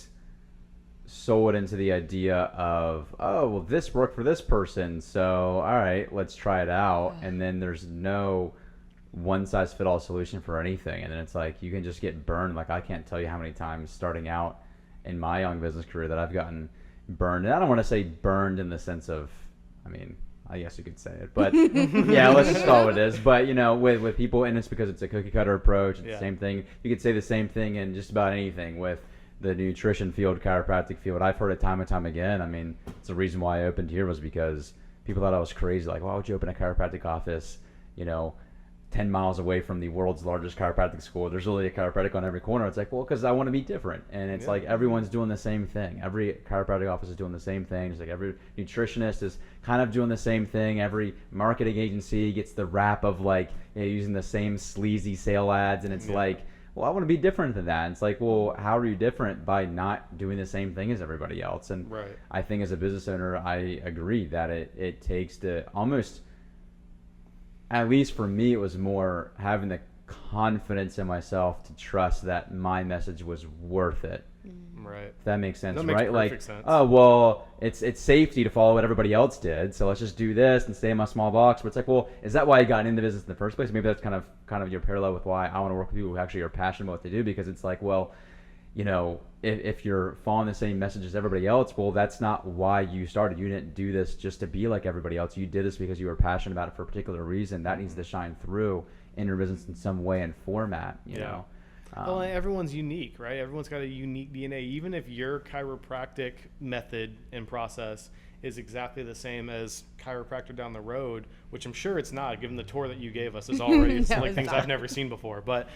sold into the idea of, oh, well, this worked for this person, so all right, let's try it out. And then there's no one size fit all solution for anything. And then it's like, you can just get burned. Like, I can't tell you how many times starting out in my young business career that I've gotten burned. And I don't want to say burned in the sense of, I mean, I guess you could say it, but yeah, let's just call it what it is. But, you know, with people, and it's because it's a cookie cutter approach. It's the same thing. You could say the same thing in just about anything with the nutrition field, chiropractic field. I've heard it time and time again. I mean, it's the reason why I opened here was because people thought I was crazy. Like, why would you open a chiropractic office, you know, 10 miles away from the world's largest chiropractic school? There's literally a chiropractic on every corner. It's like, well, because I want to be different. And it's like, everyone's doing the same thing. Every chiropractic office is doing the same thing. It's like every nutritionist is kind of doing the same thing. Every marketing agency gets the rap of, like, you know, using the same sleazy sale ads. And it's like, well, I want to be different than that. And it's like, well, how are you different? By not doing the same thing as everybody else. And I think as a business owner, I agree that it takes to almost, at least for me, it was more having the confidence in myself to trust that my message was worth it. Right. If that makes sense, that makes right? Like, sense. Oh, well, it's safety to follow what everybody else did, so let's just do this and stay in my small box. But it's like, well, is that why I got into business in the first place? Maybe that's kind of your parallel with why I want to work with people who actually are passionate about what they do, because it's like, well, you know, if you're following the same message as everybody else, well, that's not why you started. You didn't do this just to be like everybody else. You did this because you were passionate about it for a particular reason. That needs to shine through in your business in some way and format, you know. Well, everyone's unique, right? Everyone's got a unique DNA. Even if your chiropractic method and process is exactly the same as chiropractor down the road, which I'm sure it's not, given the tour that you gave us is already it's like things I've never seen before. But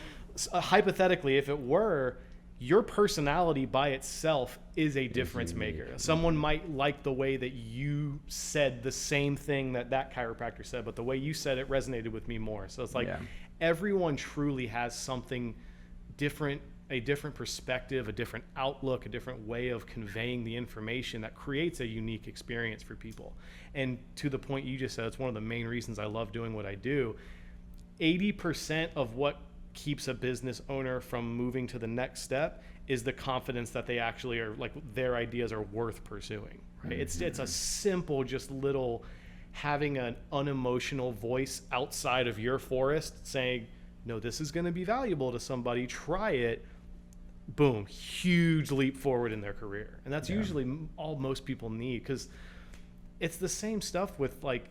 hypothetically, if it were, your personality by itself is a difference maker. Someone might like the way that you said the same thing that chiropractor said, but the way you said it resonated with me more. So it's like everyone truly has something different, a different perspective, a different outlook, a different way of conveying the information that creates a unique experience for people. And to the point you just said, it's one of the main reasons I love doing what I do. 80% of what keeps a business owner from moving to the next step is the confidence that they actually are, like, their ideas are worth pursuing. Right? It's a simple, just little, having an unemotional voice outside of your forest saying, no, this is going to be valuable to somebody, try it. Boom, huge leap forward in their career. And that's usually all most people need, because it's the same stuff with, like,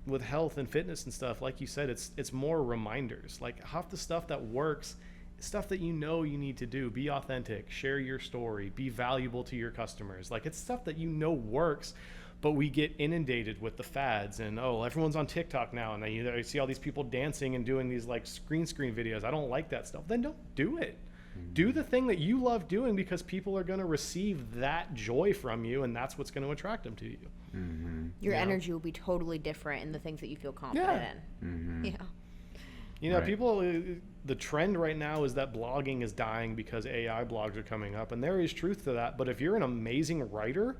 with health and fitness and stuff, like you said, it's more reminders. Like half the stuff that works, stuff that you know you need to do. Be authentic, share your story, be valuable to your customers. Like it's stuff that you know works, but we get inundated with the fads and everyone's on TikTok now, and I see all these people dancing and doing these like green screen videos. I don't like that stuff. Then don't do it. Do the thing that you love doing, because people are going to receive that joy from you, and that's what's going to attract them to you. Your energy will be totally different in the things that you feel confident in. Right. People, the trend right now is that blogging is dying because AI blogs are coming up, and there is truth to that. But if you're an amazing writer,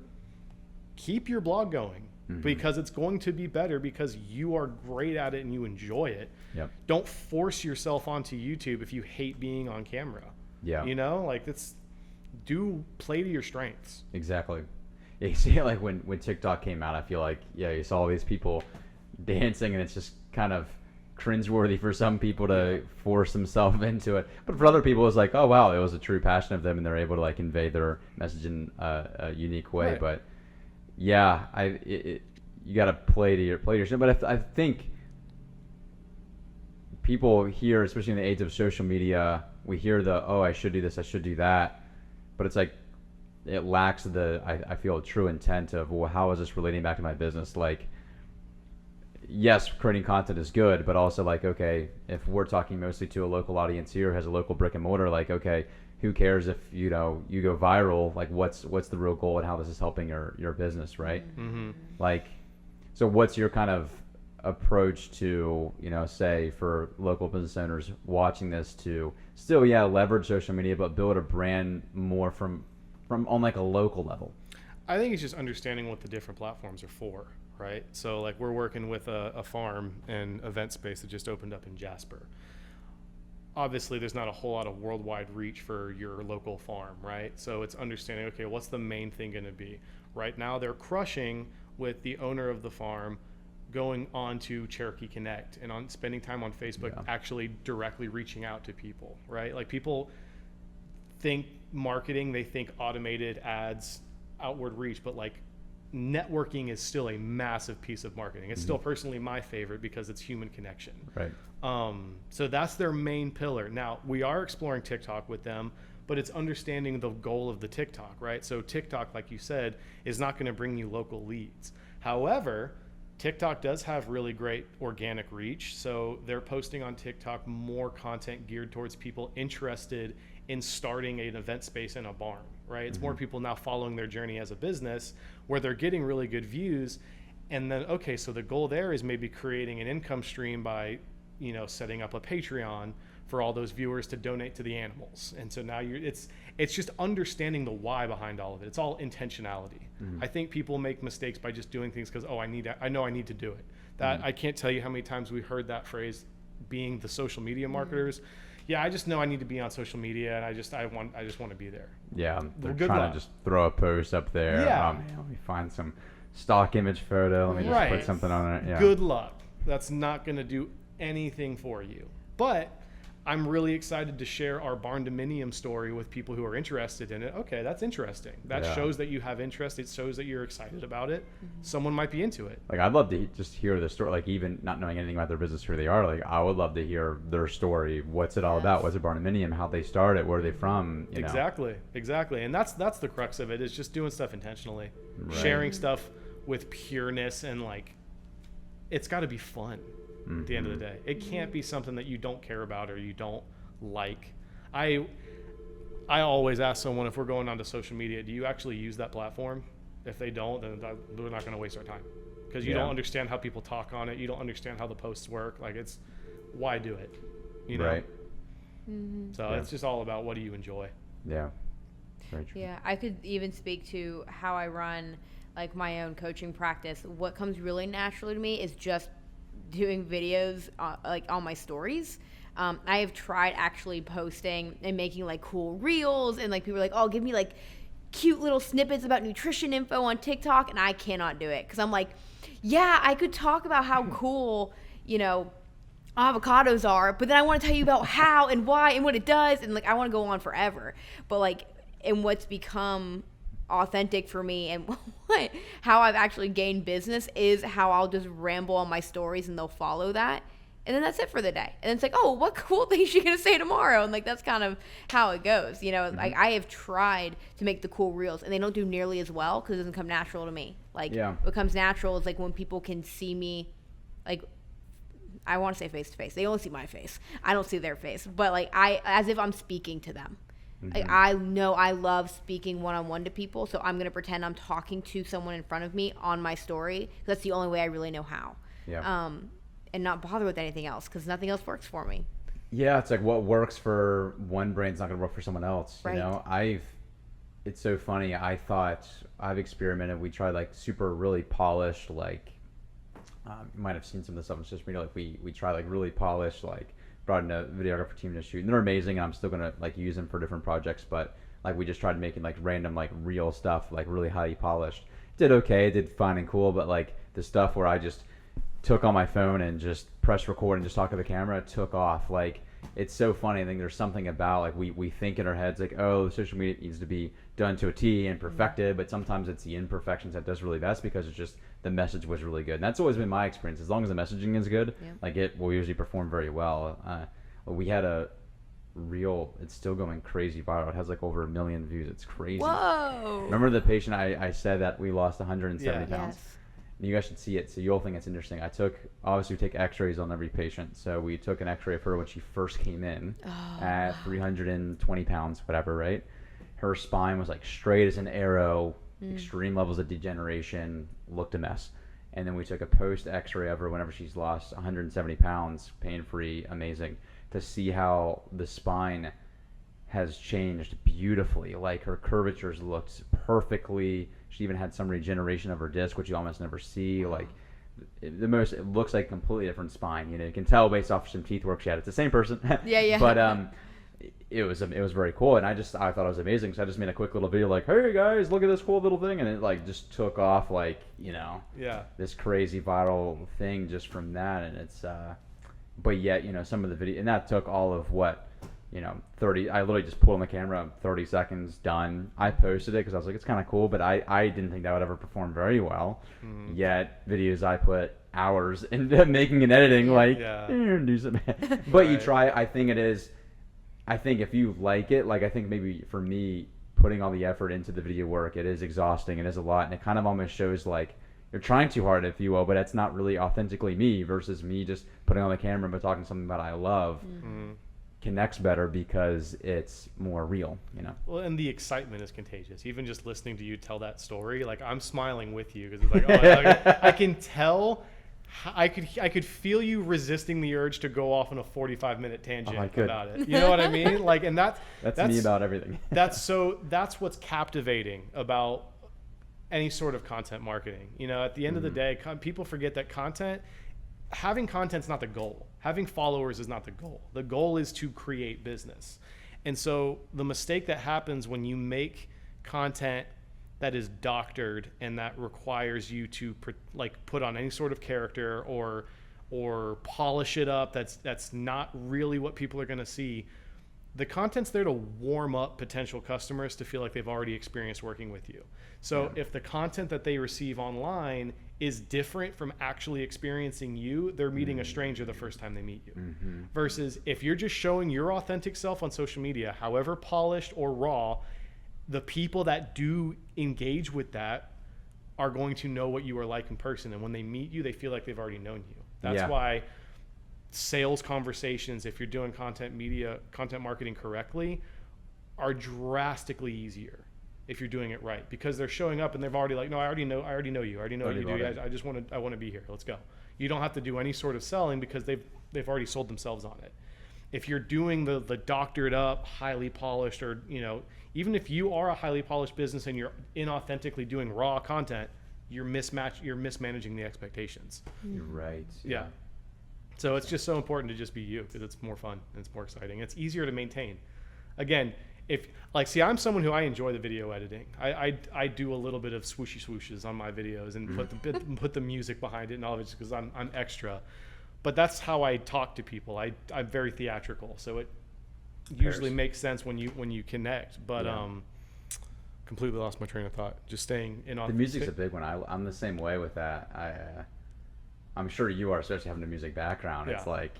keep your blog going, because it's going to be better because you are great at it and you enjoy it. Don't force yourself onto YouTube if you hate being on camera. Play to your strengths. Exactly. You see, like when TikTok came out, I feel like you saw all these people dancing, and it's just kind of cringeworthy for some people to force themselves into it, but for other people it's like, oh wow, it was a true passion of them and they're able to like convey their message in a unique way. Right. But you got to play to your strength. But I think people here, especially in the age of social media, we hear I should do this, I should do that, but it's like it lacks I feel true intent of, well, how is this relating back to my business? Like, yes, creating content is good, but also like, okay, if we're talking mostly to a local audience here, has a local brick and mortar, like, okay, who cares if you go viral? Like, what's the real goal and how this is helping your business, right? Like, so what's your kind of approach to, say for local business owners watching this to still leverage social media but build a brand more from on like a local level? I think it's just understanding what the different platforms are for, right? So like we're working with a farm and event space that just opened up in Jasper. Obviously there's not a whole lot of worldwide reach for your local farm, right? So it's understanding, okay, what's the main thing going to be? Right now they're crushing with the owner of the farm going on to Cherokee Connect and on spending time on Facebook, actually directly reaching out to people, right? Like people think marketing, they think automated ads, outward reach, but like networking is still a massive piece of marketing. It's still personally my favorite because it's human connection. Right. So that's their main pillar. Now we are exploring TikTok with them, but it's understanding the goal of the TikTok, right? So TikTok, like you said, is not going to bring you local leads. However, TikTok does have really great organic reach. So they're posting on TikTok more content geared towards people interested in starting an event space in a barn, right? It's more people now following their journey as a business where they're getting really good views. And then, okay, so the goal there is maybe creating an income stream by, setting up a Patreon for all those viewers to donate to the animals. And so now it's just understanding the why behind all of it. It's all intentionality. I think people make mistakes by just doing things because, I know I need to do it. That I can't tell you how many times we heard that phrase being the social media marketers. Yeah, I just know I need to be on social media, and I just want to be there. Yeah, they're trying to just throw a post up there. Yeah. Let me find some stock image photo. Let me just put something on it. Yeah. Good luck. That's not going to do anything for you. But I'm really excited to share our barn dominium story with people who are interested in it. Okay, that's interesting. That shows that you have interest. It shows that you're excited about it. Someone might be into it. Like, I'd love to just hear the story, like even not knowing anything about their business, who they are. Like, I would love to hear their story. What's it all about? What's a barn dominium? How they started? Where are they from? Exactly. And that's the crux of it, is just doing stuff intentionally. Right. Sharing stuff with pureness, and like, it's got to be fun. At the end of the day, it can't be something that you don't care about or you don't like. I always ask someone, if we're going onto social media, do you actually use that platform? If they don't, then we're not going to waste our time, because you don't understand how people talk on it. You don't understand how the posts work. Like, it's why do it? Right. So it's just all about, what do you enjoy? Yeah. Very true. Yeah, I could even speak to how I run like my own coaching practice. What comes really naturally to me is just doing videos like on my stories. I have tried actually posting and making like cool reels, and like people are like, oh, give me like cute little snippets about nutrition info on TikTok, and I cannot do it because I'm like, yeah, I could talk about how cool avocados are, but then I want to tell you about how and why and what it does, and like I want to go on forever. But like, and what's become authentic for me and how I've actually gained business is how I'll just ramble on my stories and they'll follow that. And then that's it for the day. And it's like, oh, what cool thing is she going to say tomorrow? And like, that's kind of how it goes. You know, like I have tried to make the cool reels and they don't do nearly as well because it doesn't come natural to me. Like what comes natural is like when people can see me, like I want to say face to face. They only see my face. I don't see their face, but like as if I'm speaking to them. Like I know I love speaking one-on-one to people. So I'm going to pretend I'm talking to someone in front of me on my story. That's the only way I really know how. Yeah. And not bother with anything else because nothing else works for me. Yeah, it's like what works for one brain's not going to work for someone else. Right. You know, it's so funny. I thought I've experimented. We tried like super really polished, like you might have seen some of the stuff on social media. Like we try like really polished, like brought in a videographer team to shoot, and they're amazing. And I'm still gonna like use them for different projects. But like we just tried making like random like real stuff, like really highly polished. Did okay, it did fine and cool. But like the stuff where I just took on my phone and just press record and just talk to the camera, took off. Like it's so funny. I think there's something about like we think in our heads like, oh, social media needs to be done to a T and perfected, but sometimes it's the imperfections that does really best because it's just the message was really good. And that's always been my experience. As long as the messaging is good, like it will usually perform very well. We had a reel, it's still going crazy viral. It has like over 1 million views. It's crazy. Whoa. Remember the patient I said that we lost 170 pounds? Yes. You guys should see it, so you'll think it's interesting. Obviously we take x-rays on every patient, so we took an x-ray of her when she first came in at 320 pounds, whatever, right? Her spine was like straight as an arrow, extreme levels of degeneration, looked a mess. And then we took a post x-ray of her whenever she's lost 170 pounds, pain-free, amazing, to see how the spine has changed beautifully. Like her curvatures looked perfectly. She even had some regeneration of her disc, which you almost never see. Like it looks like a completely different spine. You know, you can tell based off some teeth work she had. It's the same person. Yeah. But it was very cool, and I thought it was amazing. So I just made a quick little video like, hey guys, look at this cool little thing, and it like just took off like, you know, this crazy viral thing just from that. And it's but yet, you know, some of the video, and that took all of what, you know, 30, I literally just pulled on the camera, 30 seconds, done. I posted it because I was like, it's kind of cool, but I didn't think that would ever perform very well. Yet videos I put hours into making and editing, do something. But you try, I think if you like it, like I think maybe for me, putting all the effort into the video work, it is exhausting, it is a lot, and it kind of almost shows like you're trying too hard, if you will, but it's not really authentically me versus me just putting on the camera but talking something that I love. Connects better because it's more real, you know. Well, and the excitement is contagious. Even just listening to you tell that story, like I'm smiling with you because it's like, I can tell, I could feel you resisting the urge to go off on a 45-minute tangent about it. You know what I mean? Like, and that's me about everything. that's what's captivating about any sort of content marketing. You know, at the end of the day, people forget that having content's not the goal. Having followers is not the goal. The goal is to create business. And so the mistake that happens when you make content that is doctored and that requires you to like put on any sort of character or polish it up, that's not really what people are going to see. The content's there to warm up potential customers to feel like they've already experienced working with you. So if the content that they receive online is different from actually experiencing you, they're meeting a stranger the first time they meet you. Versus if you're just showing your authentic self on social media, however polished or raw, the people that do engage with that are going to know what you are like in person. And when they meet you, they feel like they've already known you. That's why sales conversations, if you're doing content marketing correctly, are drastically easier if you're doing it right, because they're showing up and they've already like, no, I already know you. I already know what you do. I want to be here. Let's go. You don't have to do any sort of selling because they've already sold themselves on it. If you're doing the doctored up, highly polished, or, you know, even if you are a highly polished business and you're inauthentically doing raw content, you're mismanaging the expectations. You're right. Yeah. So it's just so important to just be you, because it's more fun and it's more exciting. It's easier to maintain. Again, I'm someone who I enjoy the video editing. I do a little bit of swooshes on my videos and put the music behind it and all of it because I'm extra. But that's how I talk to people. I'm very theatrical, so it usually makes sense when you connect. But completely lost my train of thought. Just staying in. The music's a big one. I'm the same way with that. I'm sure you are, especially having a music background. It's like,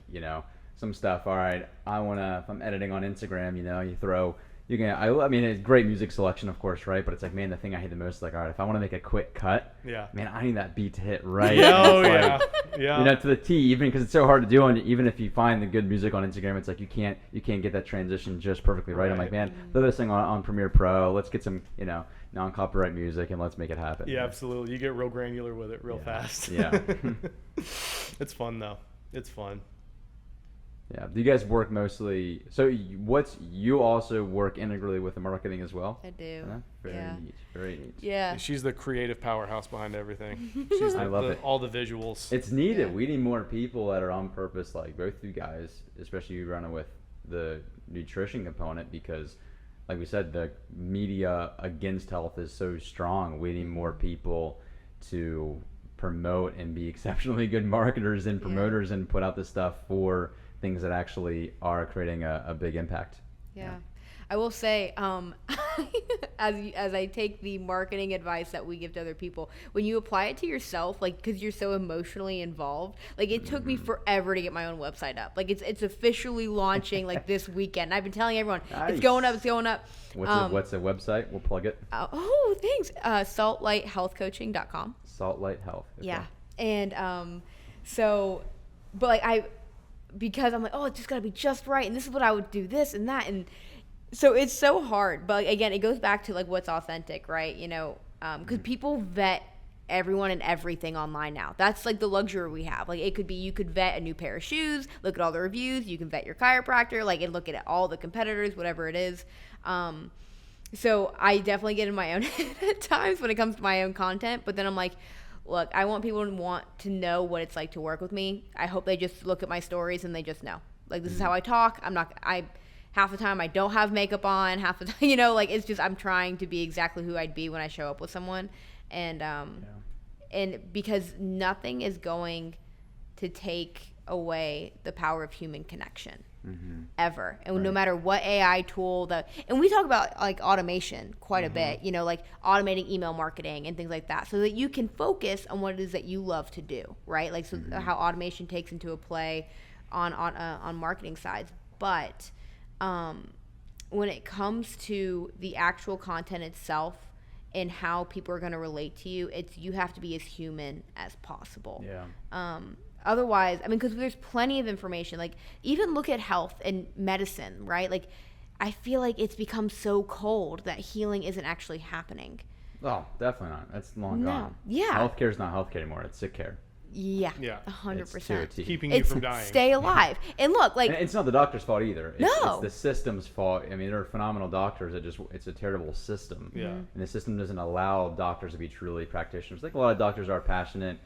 some stuff. All right, if I'm editing on Instagram, I mean, it's great music selection, of course, right? But it's like, man, the thing I hate the most is like, all right, if I want to make a quick cut, man, I need that beat to hit right. To the T, even because it's so hard to do. And even if you find the good music on Instagram, it's like you can't get that transition just perfectly right. I'm like, man, throw this thing on Premiere Pro. Let's get some, non-copyright music and let's make it happen. Yeah, absolutely. You get real granular with it real fast. Yeah. It's fun though. It's fun. Yeah. Do you guys work mostly? So you also work integrally with the marketing as well? I do. Very neat. Very neat. Yeah. She's the creative powerhouse behind everything. I love it. All the visuals. It's needed. Yeah. We need more people that are on purpose, like both you guys, especially you running with the nutrition component, because like we said, the media against health is so strong. We need more people to promote and be exceptionally good marketers and promoters and put out the stuff for things that actually are creating a big impact. Yeah. I will say, as I take the marketing advice that we give to other people, when you apply it to yourself, like, because you're so emotionally involved, like, it took me forever to get my own website up. Like, it's officially launching, like, this weekend. I've been telling everyone, it's going up, it's going up. What's the website? We'll plug it. Thanks. saltlighthealthcoaching.com. Saltlight Health. Okay. Yeah. And because I'm like, it's just got to be just right, and this is what I would do, this and that, and so it's so hard. But again, it goes back to like what's authentic, right? Because people vet everyone and everything online now. That's like the luxury we have. Like, it could be, you could vet a new pair of shoes, look at all the reviews, you can vet your chiropractor, like, and look at all the competitors, whatever it is. So I definitely get in my own head at times when it comes to my own content, but then I'm like, look, I want people to want to know what it's like to work with me. I hope they just look at my stories and they just know, like, this is how I talk. Half the time I don't have makeup on, half the time, it's just, I'm trying to be exactly who I'd be when I show up with someone. And, and because nothing is going to take away the power of human connection ever. And no matter what AI tool and we talk about like automation quite a bit, like automating email marketing and things like that, so that you can focus on what it is that you love to do, right? Like, so how automation takes into a play on marketing sides. But when it comes to the actual content itself and how people are going to relate to you, you have to be as human as possible. Yeah. Otherwise, I mean, because there's plenty of information. Like, even look at health and medicine, right? Like, I feel like it's become so cold that healing isn't actually happening. Oh, definitely not. That's long gone. Yeah. Healthcare is not healthcare anymore. It's sick care. Yeah. 100%. Keeping you from dying. Stay alive. And look, like, and it's not the doctor's fault either. No. It's the system's fault. I mean, they're phenomenal doctors. It's a terrible system. Yeah. And the system doesn't allow doctors to be truly practitioners. Like, a lot of doctors are passionate,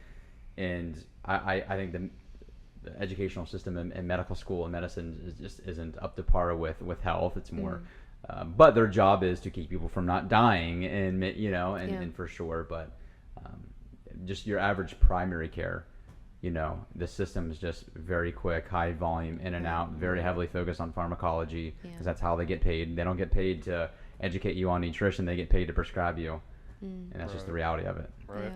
and I think the educational system and medical school and medicine isn't up to par with health. It's more, but their job is to keep people from not dying, and for sure. But just your average primary care, the system is just very quick, high volume, in and out, very heavily focused on pharmacology, because that's how they get paid. They don't get paid to educate you on nutrition. They get paid to prescribe you, and that's just the reality of it. Right. Yeah.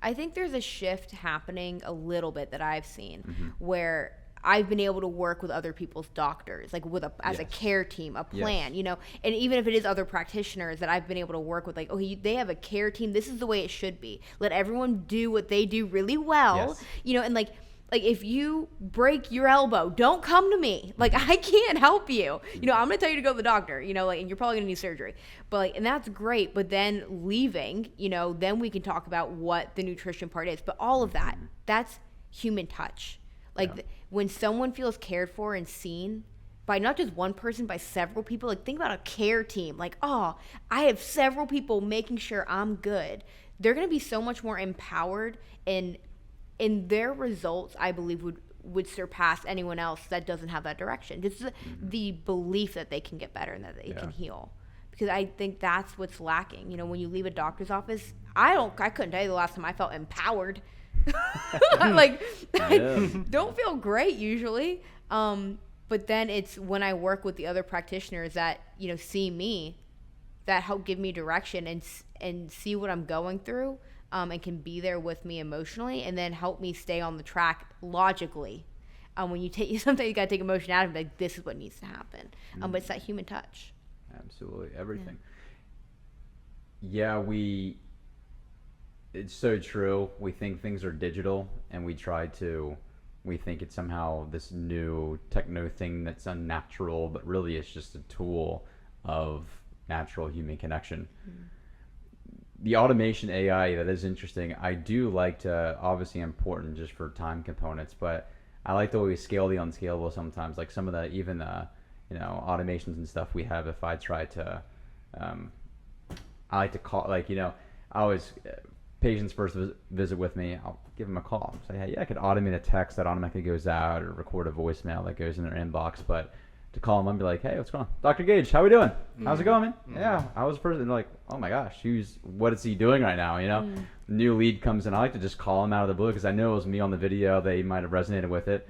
I think there's a shift happening a little bit that I've seen where I've been able to work with other people's doctors, like as a care team, a plan, and even if it is other practitioners that I've been able to work with, like, they have a care team. This is the way it should be. Let everyone do what they do really well, and like if you break your elbow, don't come to me. Like, I can't help you. I'm going to tell you to go to the doctor, and you're probably going to need surgery. But and that's great. But then leaving, then we can talk about what the nutrition part is. But all of that's human touch. Like, when someone feels cared for and seen by not just one person, by several people, like, think about a care team. Like, I have several people making sure I'm good. They're going to be so much more empowered, and their results, I believe, would surpass anyone else that doesn't have that direction. Just the belief that they can get better and that they can heal. Because I think that's what's lacking. When you leave a doctor's office, I couldn't tell you the last time I felt empowered. I don't feel great usually. But then it's when I work with the other practitioners that, see me, that help give me direction and see what I'm going through, and can be there with me emotionally, and then help me stay on the track logically. When you take sometimes you gotta take emotion out of it, like this is what needs to happen. But it's that human touch. Absolutely, everything. Yeah, it's so true. We think things are digital, and we think it's somehow this new techno thing that's unnatural, but really it's just a tool of natural human connection. The automation AI, that is interesting. I do like to, obviously important just for time components, but I like to always scale the unscalable sometimes. Like some of the, even automations and stuff we have, if I try to, I like to call, I always, patients first visit with me, I'll give them a call. Say, hey, I could automate a text that automatically goes out, or record a voicemail that goes in their inbox, but to call them and be like, hey, what's going on? Dr. Gage, how we doing? How's it going, man? Yeah, I was a person. They're like, oh my gosh, what is he doing right now? New lead comes in. I like to just call him out of the blue because I know it was me on the video. They might have resonated with it.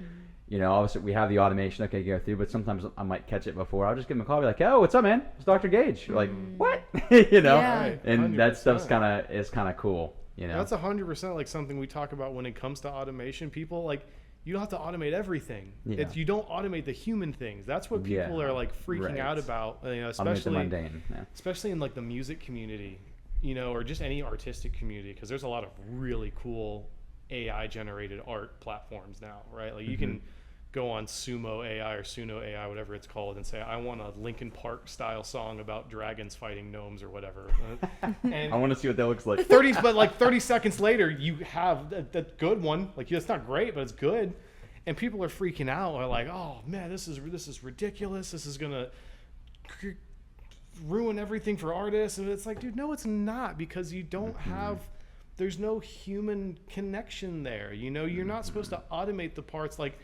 Obviously we have the automation, okay, go through, but sometimes I might catch it before. I'll just give him a call, be like, oh, what's up, man? It's Dr. Gage. You're like, what? Yeah. And 100%. that stuff's kind of cool. That's 100% like something we talk about when it comes to automation. People like, you don't have to automate everything. Yeah. You don't automate the human things. That's what people are like freaking out about, especially mundane. Yeah. especially in like the music community, or just any artistic community, because there's a lot of really cool AI generated art platforms now, right? Like you can go on Sumo AI or Suno AI, whatever it's called, and say, I want a Linkin Park style song about dragons fighting gnomes or whatever. And I want to see what that looks like. 30 seconds later, you have that good one. Like, it's not great, but it's good. And people are freaking out. Are like, oh man, this is ridiculous. This is gonna ruin everything for artists. And it's like, dude, no, it's not, because you don't have. There's no human connection there. You're not supposed to automate the parts. Like,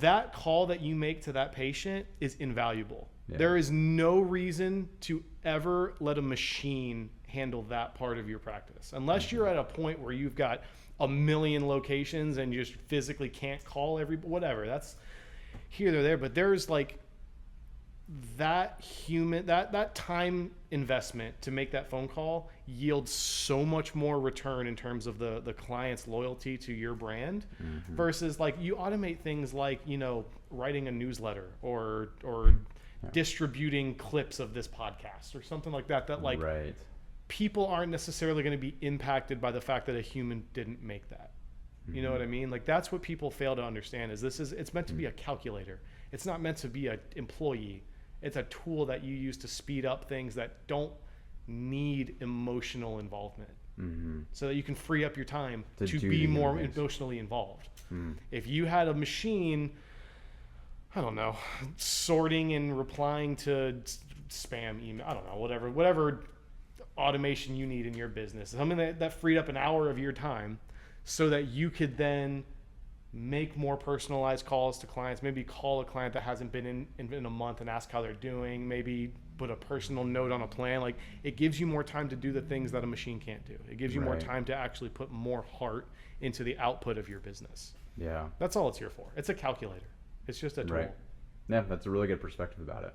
that call that you make to that patient is invaluable. Yeah. There is no reason to ever let a machine handle that part of your practice, unless you're at a point where you've got a million locations and you just physically can't call whatever. That's here or there, but there's like that time investment to make that phone call yields so much more return in terms of the client's loyalty to your brand, versus like you automate things like, writing a newsletter or distributing clips of this podcast or something like that like people aren't necessarily going to be impacted by the fact that a human didn't make that. You know what I mean? Like, that's what people fail to understand, is it's meant to be a calculator. It's not meant to be an employee. It's a tool that you use to speed up things that don't need emotional involvement, so that you can free up your time to be more emotionally involved. If you had a machine, I don't know, sorting and replying to spam email, I don't know, whatever automation you need in your business, something that freed up an hour of your time so that you could then make more personalized calls to clients, maybe call a client that hasn't been in a month and ask how they're doing, maybe put a personal note on a plan. Like, it gives you more time to do the things that a machine can't do. It gives you more time to actually put more heart into the output of your business. Yeah. That's all it's here for. It's a calculator. It's just a tool. Right. Yeah, that's a really good perspective about it.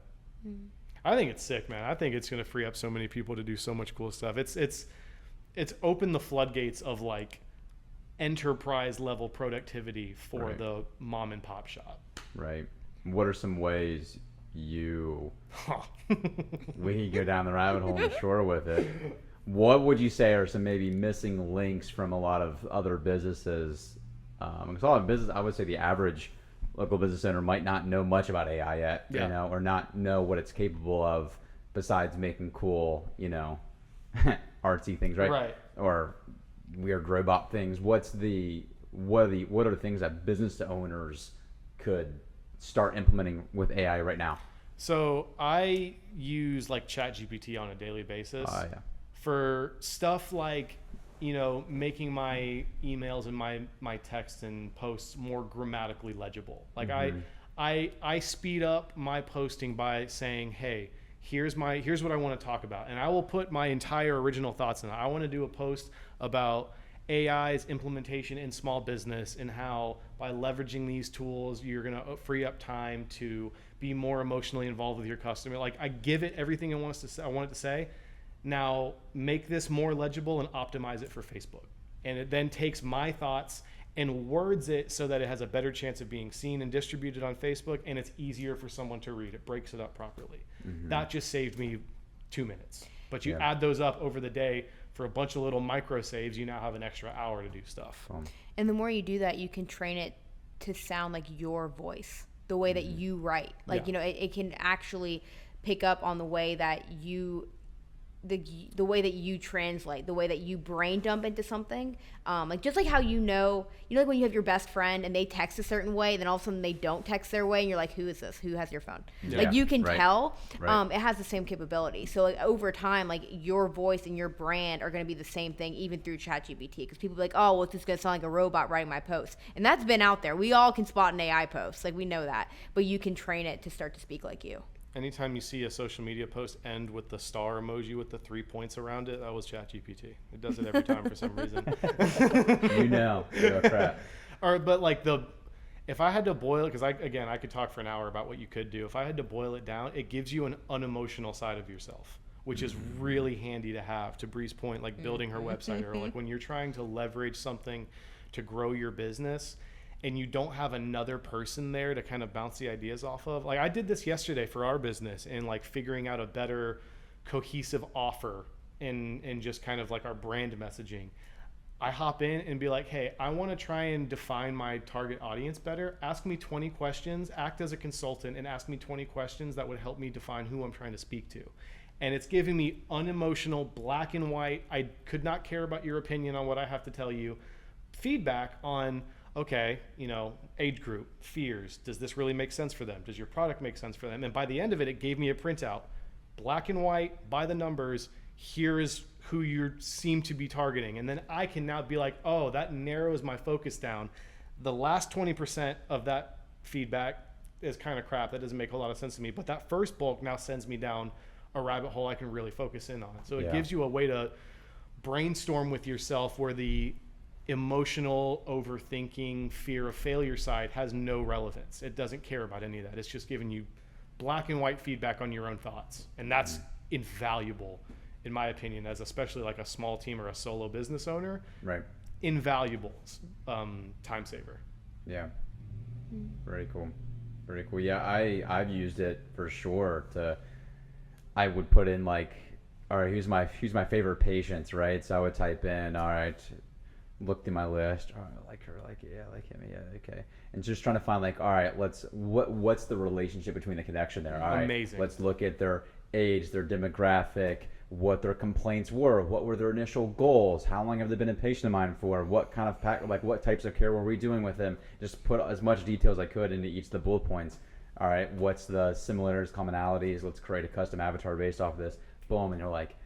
I think it's sick, man. I think it's going to free up so many people to do so much cool stuff. It's opened the floodgates of like enterprise level productivity for the mom and pop shop. Right. What are some ways we can go down the rabbit hole, I'm sure, with it. What would you say are some maybe missing links from a lot of other businesses? Because a lot of business, I would say the average local business owner might not know much about AI yet, or not know what it's capable of besides making cool, artsy things, right? Right. Or weird robot things. What are the things that business owners could start implementing with AI right now? So I use like ChatGPT on a daily basis for stuff like, making my emails and my texts and posts more grammatically legible. Like I speed up my posting by saying, hey, here's what I want to talk about. And I will put my entire original thoughts in it. I want to do a post about AI's implementation in small business and how by leveraging these tools, you're going to free up time to be more emotionally involved with your customer. Like, I give it everything I want it to say. Now make this more legible and optimize it for Facebook. And it then takes my thoughts and words it so that it has a better chance of being seen and distributed on Facebook, and it's easier for someone to read. It breaks it up properly. That just saved me 2 minutes. But you add those up over the day for a bunch of little micro saves, you now have an extra hour to do stuff. And the more you do that, you can train it to sound like your voice, the way that you write. Like, it can actually pick up on the way that you the way that you translate, the way that you brain dump into something, like just like how like when you have your best friend and they text a certain way, then all of a sudden they don't text their way, and you're like, who is this? Who has your phone? Like you can tell. It has the same capability. So like over time, like your voice and your brand are going to be the same thing, even through ChatGPT, because people be like, oh, well, it's just going to sound like a robot writing my post, and that's been out there. We all can spot an AI post, like we know that, but you can train it to start to speak like you. Anytime you see a social media post end with the star emoji with the 3 points around it, that was ChatGPT. It does it every time for some reason. Crap. But like if I had to boil it, because I could talk for an hour about what you could do. If I had to boil it down, it gives you an unemotional side of yourself, which is really handy to have. To Bree's point, like building her website, or like when you're trying to leverage something to grow your business, and you don't have another person there to kind of bounce the ideas off of. Like I did this yesterday for our business, and like figuring out a better cohesive offer and just kind of like our brand messaging. I hop in and be like, hey, I want to try and define my target audience better. Ask me 20 questions, act as a consultant and ask me 20 questions that would help me define who I'm trying to speak to. And it's giving me unemotional, black and white, I could not care about your opinion on what I have to tell you, feedback on, okay, age group, fears. Does this really make sense for them? Does your product make sense for them? And by the end of it, it gave me a printout, black and white, by the numbers. Here is who you seem to be targeting. And then I can now be like, oh, that narrows my focus down. The last 20% of that feedback is kind of crap. That doesn't make a lot of sense to me. But that first bulk now sends me down a rabbit hole I can really focus in on. So it gives you a way to brainstorm with yourself where the emotional, overthinking, fear of failure side has no relevance. It doesn't care about any of that. It's just giving you black and white feedback on your own thoughts. And that's invaluable, in my opinion, as especially like a small team or a solo business owner. Right. Invaluable time saver. Yeah. Very cool. Very cool. Yeah, I've used it for sure I would put in like, all right, who's my favorite patients, right? So I would type in, all right, look through my list. Oh, I like her, like yeah, I like him, yeah, okay. And just trying to find like, all right, what's the relationship between the connection there? All right, amazing. Let's look at their age, their demographic, what their complaints were, what were their initial goals, how long have they been a patient of mine for, what kind of what types of care were we doing with them? Just put as much detail as I could into each of the bullet points. All right, what's the similarities, commonalities? Let's create a custom avatar based off of this. Boom, and you're like,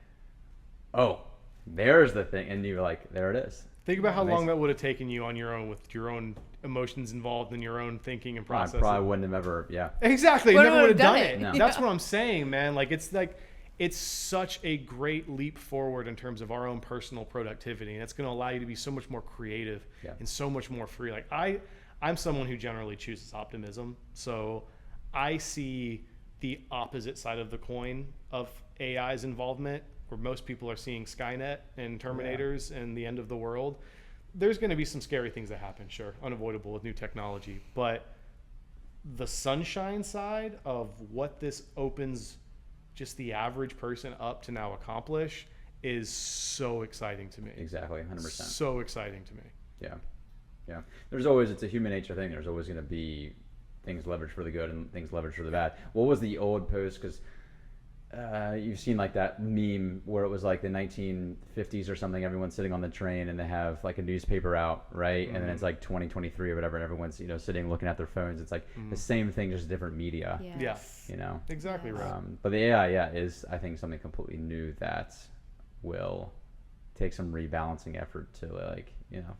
oh, there's the thing, and you're like, there it is. Think about how long that would have taken you on your own, with your own emotions involved in your own thinking and processing. I probably wouldn't have ever, Exactly, you never would have done it. No. That's what I'm saying, man. Like it's such a great leap forward in terms of our own personal productivity, and it's going to allow you to be so much more creative and so much more free. Like I'm someone who generally chooses optimism, so I see the opposite side of the coin of AI's involvement, where most people are seeing Skynet and Terminators and the end of the world. There's going to be some scary things that happen, sure, unavoidable with new technology. But the sunshine side of what this opens just the average person up to now accomplish is so exciting to me. Exactly, 100%. So exciting to me. Yeah. It's a human nature thing. There's always going to be things leveraged for the good and things leveraged for the bad. What was the old post? Because you've seen like that meme where it was like the 1950s or something, everyone's sitting on the train and they have like a newspaper out, right? And then it's like 2023 or whatever, and everyone's sitting looking at their phones. It's like the same thing, just different media. Yes. Exactly right. But the AI is, I think, something completely new that will take some rebalancing effort to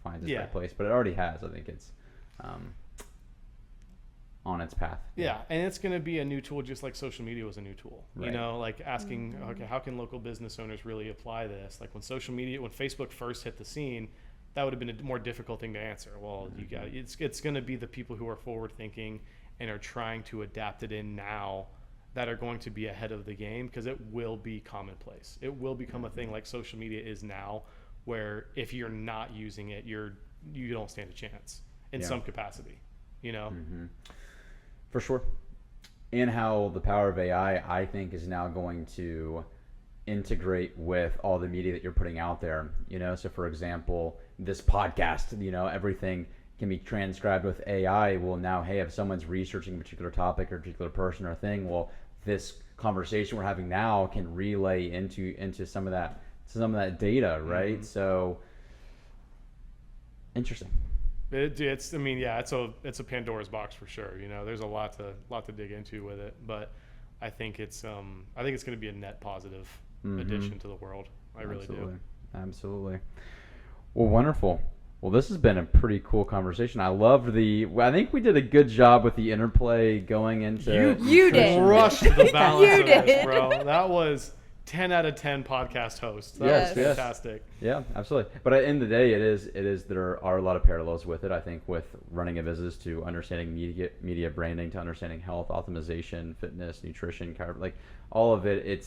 find its right place. But it already has. I think it's on its path. Yeah, and it's going to be a new tool, just like social media was a new tool. Right. Like asking, okay, how can local business owners really apply this? Like when Facebook first hit the scene, that would have been a more difficult thing to answer. Well, it's going to be the people who are forward thinking and are trying to adapt it in now that are going to be ahead of the game, because it will be commonplace. It will become a thing like social media is now, where if you're not using it, you don't stand a chance in some capacity, you know? For sure. And how the power of AI, I think, is now going to integrate with all the media that you're putting out there, you know? So for example, this podcast, you know, everything can be transcribed with AI. Well, now, hey, if someone's researching a particular topic or a particular person or thing, well, this conversation we're having now can relay into some of that data, right? So interesting. It's a Pandora's box for sure. You know, there's a lot to dig into with it, but I think it's going to be a net positive addition to the world. I really do. Absolutely. Well, wonderful. Well, this has been a pretty cool conversation. I loved I think we did a good job with the interplay going into. You did. Crushed the balance of this, did. bro. That was 10 out of 10 podcast hosts. That was fantastic. Yeah, absolutely. But at the end of the day, there are a lot of parallels with it. I think with running a business to understanding media branding, to understanding health optimization, fitness, nutrition, like all of it.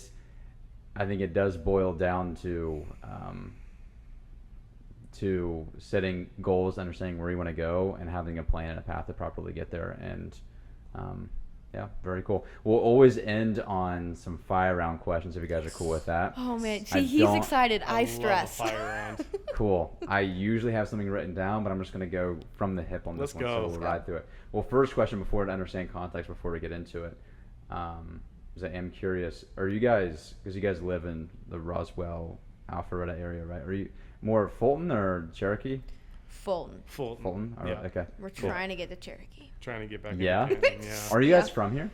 I think it does boil down to setting goals, understanding where you want to go, and having a plan and a path to properly get there. And yeah, very cool. We'll always end on some fire round questions if you guys are cool with that. Oh man, see, he's excited. I stress. Love a fire round. Cool. I usually have something written down, but I'm just going to go from the hip on this one. So we'll ride through it. Well, first question before to understand context before we get into it. Is I am curious, are you guys, because you guys live in the Roswell, Alpharetta area, right? Are you more Fulton or Cherokee? Fulton. Fulton? All right, Yeah. okay. We're trying to get to Cherokee. Trying to get back Yeah? into Canton, yeah. Are you guys from here?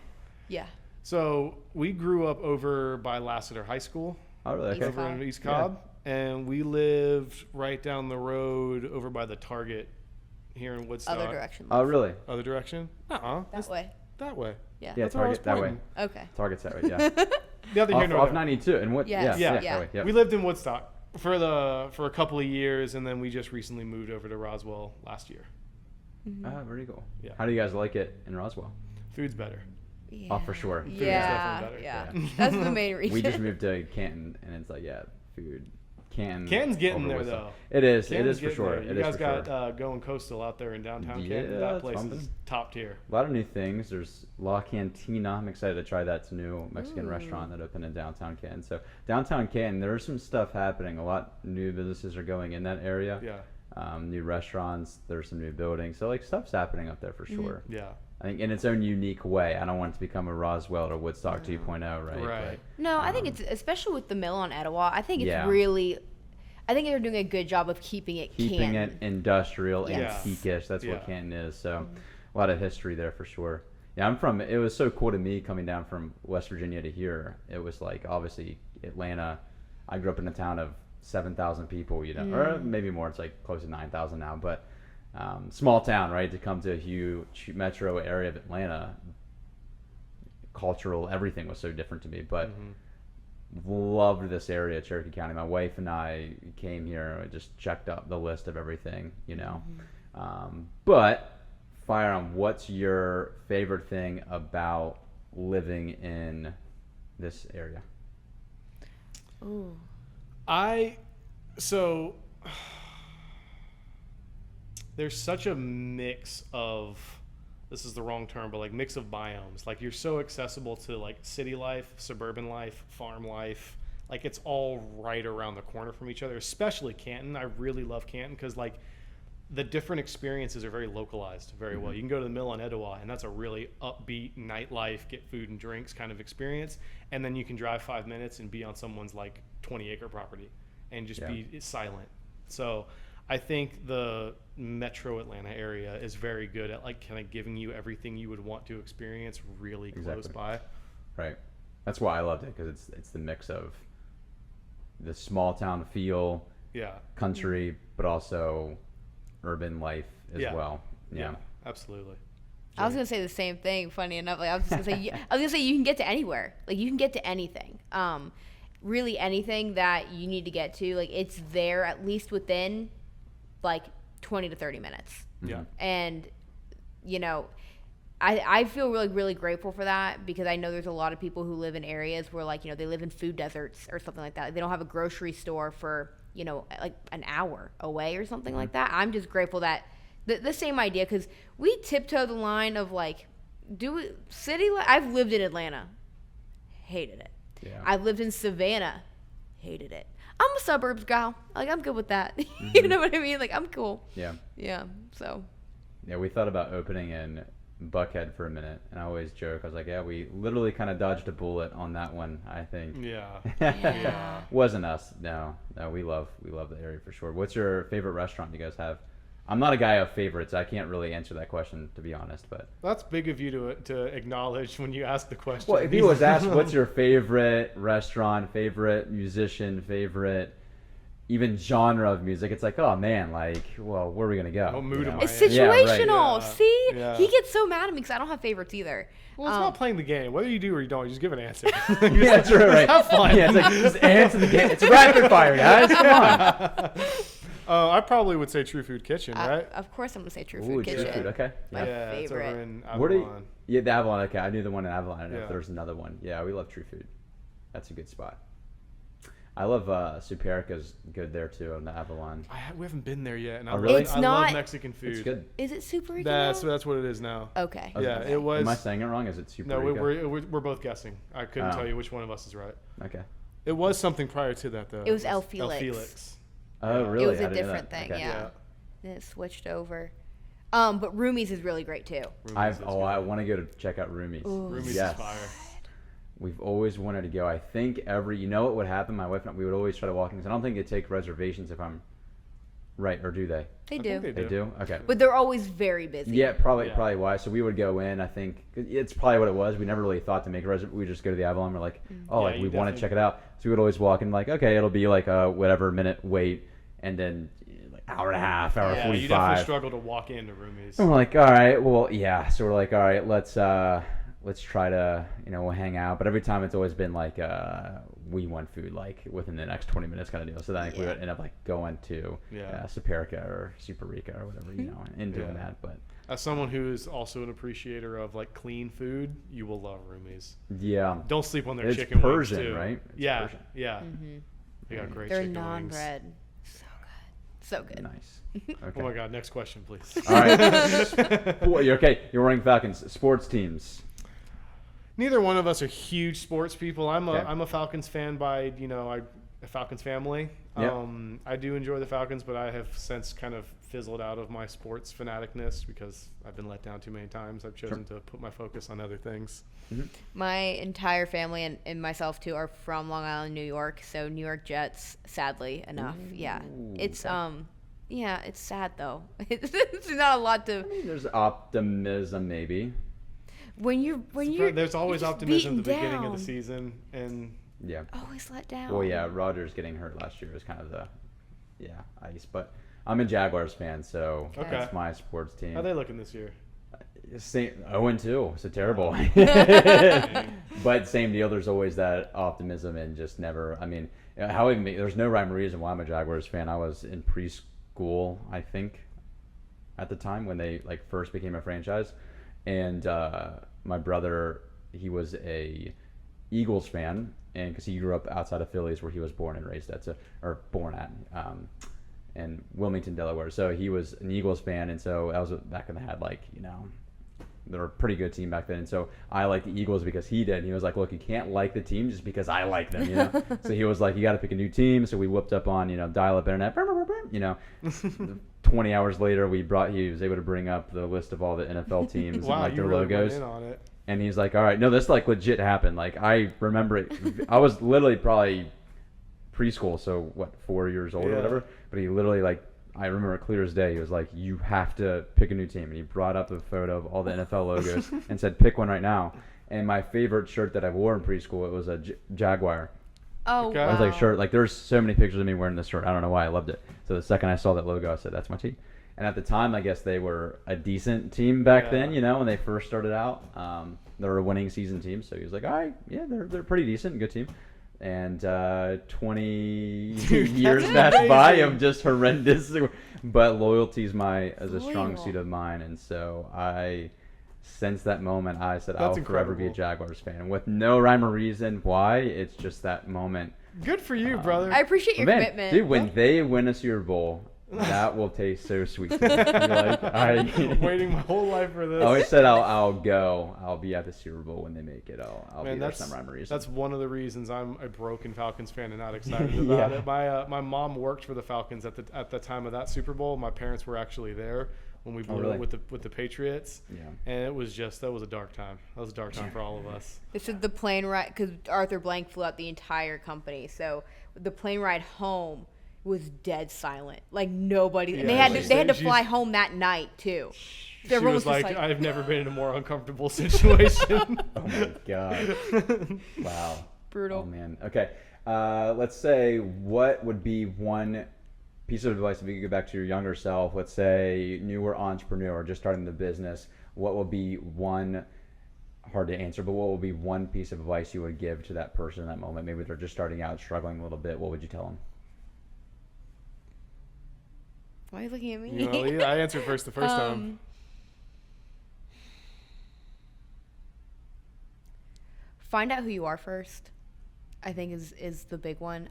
Yeah. So we grew up over by Lassiter High School, Oh, really? Okay. over in East Cobb, and we lived right down the road over by the Target here in Woodstock. Other direction. Oh, really? Other direction? That way. That way. Yeah. Yeah, That's where I was Target that way. pointing. Okay. Target's that way, yeah. Neither here nor off there. 92. And what? Yes. Yeah. Yeah. That way, yep. We lived in Woodstock for a couple of years, and then we just recently moved over to Roswell last year. Ah, very cool. Yeah. How do you guys like it in Roswell? Food's better. Yeah. Oh, for sure. Food is Yeah. definitely Yeah. better. That's the main reason. We just moved to Canton, and it's like, yeah, food. Canton's getting over there, Woodstock. though. It is. Canton's It is for getting sure. there. It You is guys for got sure. Going Coastal out there in downtown Yeah, Canton. That it's place pumping. is top tier. A lot of new things. There's La Cantina. I'm excited to try that new Mexican restaurant that opened in downtown Canton. So downtown Canton, there's some stuff happening. A lot new businesses are going in that area. Yeah. New restaurants. There's some new buildings. So like stuff's happening up there for sure. Yeah. I think in its own unique way. I don't want it to become a Roswell or Woodstock 2.0, right? Right. No, I think it's, especially with the mill on Etowah, I think it's Yeah. really, I think they're doing a good job of keeping it Keeping Canton. it industrial Yes. and geekish. That's Yeah. what Canton is. So a lot of history there for sure. Yeah, it was so cool to me coming down from West Virginia to here. It was like, obviously, Atlanta. I grew up in a town of 7,000 people, you know, or maybe more. It's like close to 9,000 now, but small town, right? To come to a huge metro area of Atlanta, cultural, everything was so different to me, but loved this area, Cherokee County. My wife and I came here and just checked up the list of everything, you know. But fire on, what's your favorite thing about living in this area? Ooh. There's such a mix of, this is the wrong term, but like mix of biomes. Like you're so accessible to like city life, suburban life, farm life. Like it's all right around the corner from each other, especially Canton. I really love Canton because like the different experiences are very localized very well. You can go to the mill on Etowah, and that's a really upbeat nightlife, get food and drinks kind of experience. And then you can drive 5 minutes and be on someone's like 20-acre property and just be silent. So I think the metro Atlanta area is very good at like kind of giving you everything you would want to experience really close by. Right. That's why I loved it, because it's the mix of the small town feel, country, but also urban life as well. Yeah, absolutely. I was gonna say the same thing. Funny enough, like I was just gonna say, you can get to anywhere. Like you can get to anything. Really anything that you need to get to. Like it's there, at least within like 20 to 30 minutes. Yeah. And, you know, I feel really, really grateful for that, because I know there's a lot of people who live in areas where, like, you know, they live in food deserts or something like that. They don't have a grocery store for, you know, like an hour away or something like that. I'm just grateful that the same idea, because we tiptoe the line of, like, I've lived in Atlanta, hated it. Yeah. I've lived in Savannah, hated it. I'm a suburbs gal. Like, I'm good with that. You know what I mean? Like, I'm cool. Yeah. Yeah. So. Yeah, we thought about opening in Buckhead for a minute, and I always joke. I was like, yeah, we literally kind of dodged a bullet on that one, I think. Yeah. Yeah. Wasn't us. No, we love the area for sure. What's your favorite restaurant you guys have? I'm not a guy of favorites. I can't really answer that question, to be honest. But That's big of you to acknowledge when you ask the question. well, if he was asked, what's your favorite restaurant, favorite musician, favorite even genre of music, it's like, oh man, like, well, where are we gonna go? What mood You am know? I It's in? situational. Yeah. See? Yeah. He gets so mad at me because I don't have favorites either. Well, it's not playing the game. Whether you do or you don't, you just give an answer. Yeah, true, right? Have fun. Yeah, it's like, just answer the game. It's a rapid fire, guys. Come on. I probably would say True Food Kitchen, right? Of course, I'm gonna say True Ooh, Food True Kitchen. Food, okay. My Yeah, it's over favorite. in What do you? Avalon. Yeah, the Avalon. Okay, I knew the one in Avalon. I don't know if Yeah. there's another one. Yeah, we love True Food. That's a good spot. I love Superica's good there too on the Avalon. We haven't been there yet, and Oh, really? It's I not- love Mexican food. It's good. Is it super? That's what it is now. Okay. Yeah, Okay. it was. Am I saying it wrong? Is it Superica? No, we're both guessing. I couldn't Oh. tell you which one of us is right. Okay. It was something prior to that though. It was El El Felix. Felix. Oh, Yeah. really? It was I a didn't know different that. thing, Okay. yeah. Then it switched over. But Rumi's is really great too. I want to go to check out Rumi's. Ooh. Rumi's Yes. is fire. We've always wanted to go. I think you know what would happen? My wife and I, we would always try to walk in, because I don't think they take reservations if I'm right, or do they? They I do. think They do? Okay. But they're always very busy. Yeah, probably Yeah. why. So we would go in, I think, it's probably what it was. We never really thought to make a reservation. We would just go to the Avalon. We're like, oh, Yeah, like you we want to definitely- check it out. So we would always walk in like, okay, it'll be like a whatever minute wait, and then like hour and a half, hour Yeah, you definitely 45. struggle to walk into Rumi's. And we're like, all right, well, yeah. So we're like, all right, let's try to, we'll hang out. But every time it's always been like, we want food like within the next 20 minutes kind of deal. So then I think we Yeah. would end up like going to Yeah. Superica or Superica or whatever, and doing Yeah. that. But As someone who is also an appreciator of like clean food, you will love Rumi's. yeah. Don't sleep on their It's chicken Persian, wings too. right? It's Yeah, Persian. yeah. They got great They're chicken non-bread. So good. So good. Nice. wings. Okay. Oh my God! Next question, please. All right. Cool, you're okay. You're wearing Falcons. Sports teams. Neither one of us are huge sports people. I'm Okay. a Falcons fan by a Falcons family. Yep. I do enjoy the Falcons, but I have since kind of fizzled out of my sports fanaticness because I've been let down too many times. I've chosen to put my focus on other things. My entire family and myself too are from Long Island, New York. So New York Jets, sadly enough. Yeah. It's yeah, it's sad though. It's not a lot to There's optimism, maybe. when you're There's always you're just optimism at the beaten beginning of the down. season, and Yeah. Always let down. Well, yeah. Rodgers getting hurt last year was kind of the, ice. But I'm a Jaguars fan, so Okay. that's my sports team. how are they looking this year? Same 0-2, so terrible. But same deal. There's always that optimism and just never. I mean, there's no rhyme or reason why I'm a Jaguars fan. I was in preschool, I think, at the time when they like first became a franchise, and my brother, he was a Eagles fan, and because he grew up outside of Philly, is where he was born and raised at, in Wilmington, Delaware. So he was an Eagles fan, and so that was back when they had they were a pretty good team back then. And so I liked the Eagles because he did. And he was like, look, you can't like the team just because I like them, So he was like, you got to pick a new team. So we whipped up on, dial-up internet, 20 hours later, he was able to bring up the list of all the NFL teams Wow, and you their really logos. went in on it. And he's like, all right, no, this legit happened. Like, I remember it. I was literally probably preschool, so 4 years old or whatever. But he literally I remember it clear as day. He was like, you have to pick a new team. And he brought up a photo of all the NFL logos and said, pick one right now. And my favorite shirt that I wore in preschool, it was a Jaguar. Oh, Okay. wow. I was like, shirt. Like, there's so many pictures of me wearing this shirt. I don't know why. I loved it. So the second I saw that logo, I said, that's my team. And at the time, I guess they were a decent team back then, when they first started out. They were a winning season team. So he was like, all right, yeah, they're pretty decent, good team. and 20 Dude, years that's passed by amazing. of just horrendous. But loyalty is a strong Loyal. suit of mine, and so since that moment, I said That's I'll forever be a incredible. Jaguars fan, with no rhyme or reason why. It's just that moment. Good for you, brother. I appreciate your Man, commitment. dude, when they win a Super Bowl, that will taste so sweet. To me. I'm waiting my whole life for this. I always said I'll go. I'll be at the Super Bowl when they make it. I'll Man, be there some rhyme or reason. that's one of the reasons I'm a broken Falcons fan and not excited about Yeah. it. My mom worked for the Falcons at the time of that Super Bowl. My parents were actually there when we blew really? it with the Patriots. Yeah. And that was a dark time. That was a dark time for all of us. This is the plane ride because Arthur Blank flew out the entire company. So the plane ride home was dead silent. Like nobody. And Yeah, they had to she's- fly home that night too. So She everyone was just like, I've never been in a more uncomfortable situation. Oh my god. Wow. brutal. Oh man. Okay. Let's say, what would be one piece of advice if you could go back to your younger self? Let's say newer entrepreneur, just starting the business. What will be one, hard to answer, but what will be one piece of advice you would give to that person in that moment? Maybe they're just starting out, struggling a little bit. What would you tell them? Why are you looking at me? You know, I answered first the first time. Find out who you are first, I think is the big one.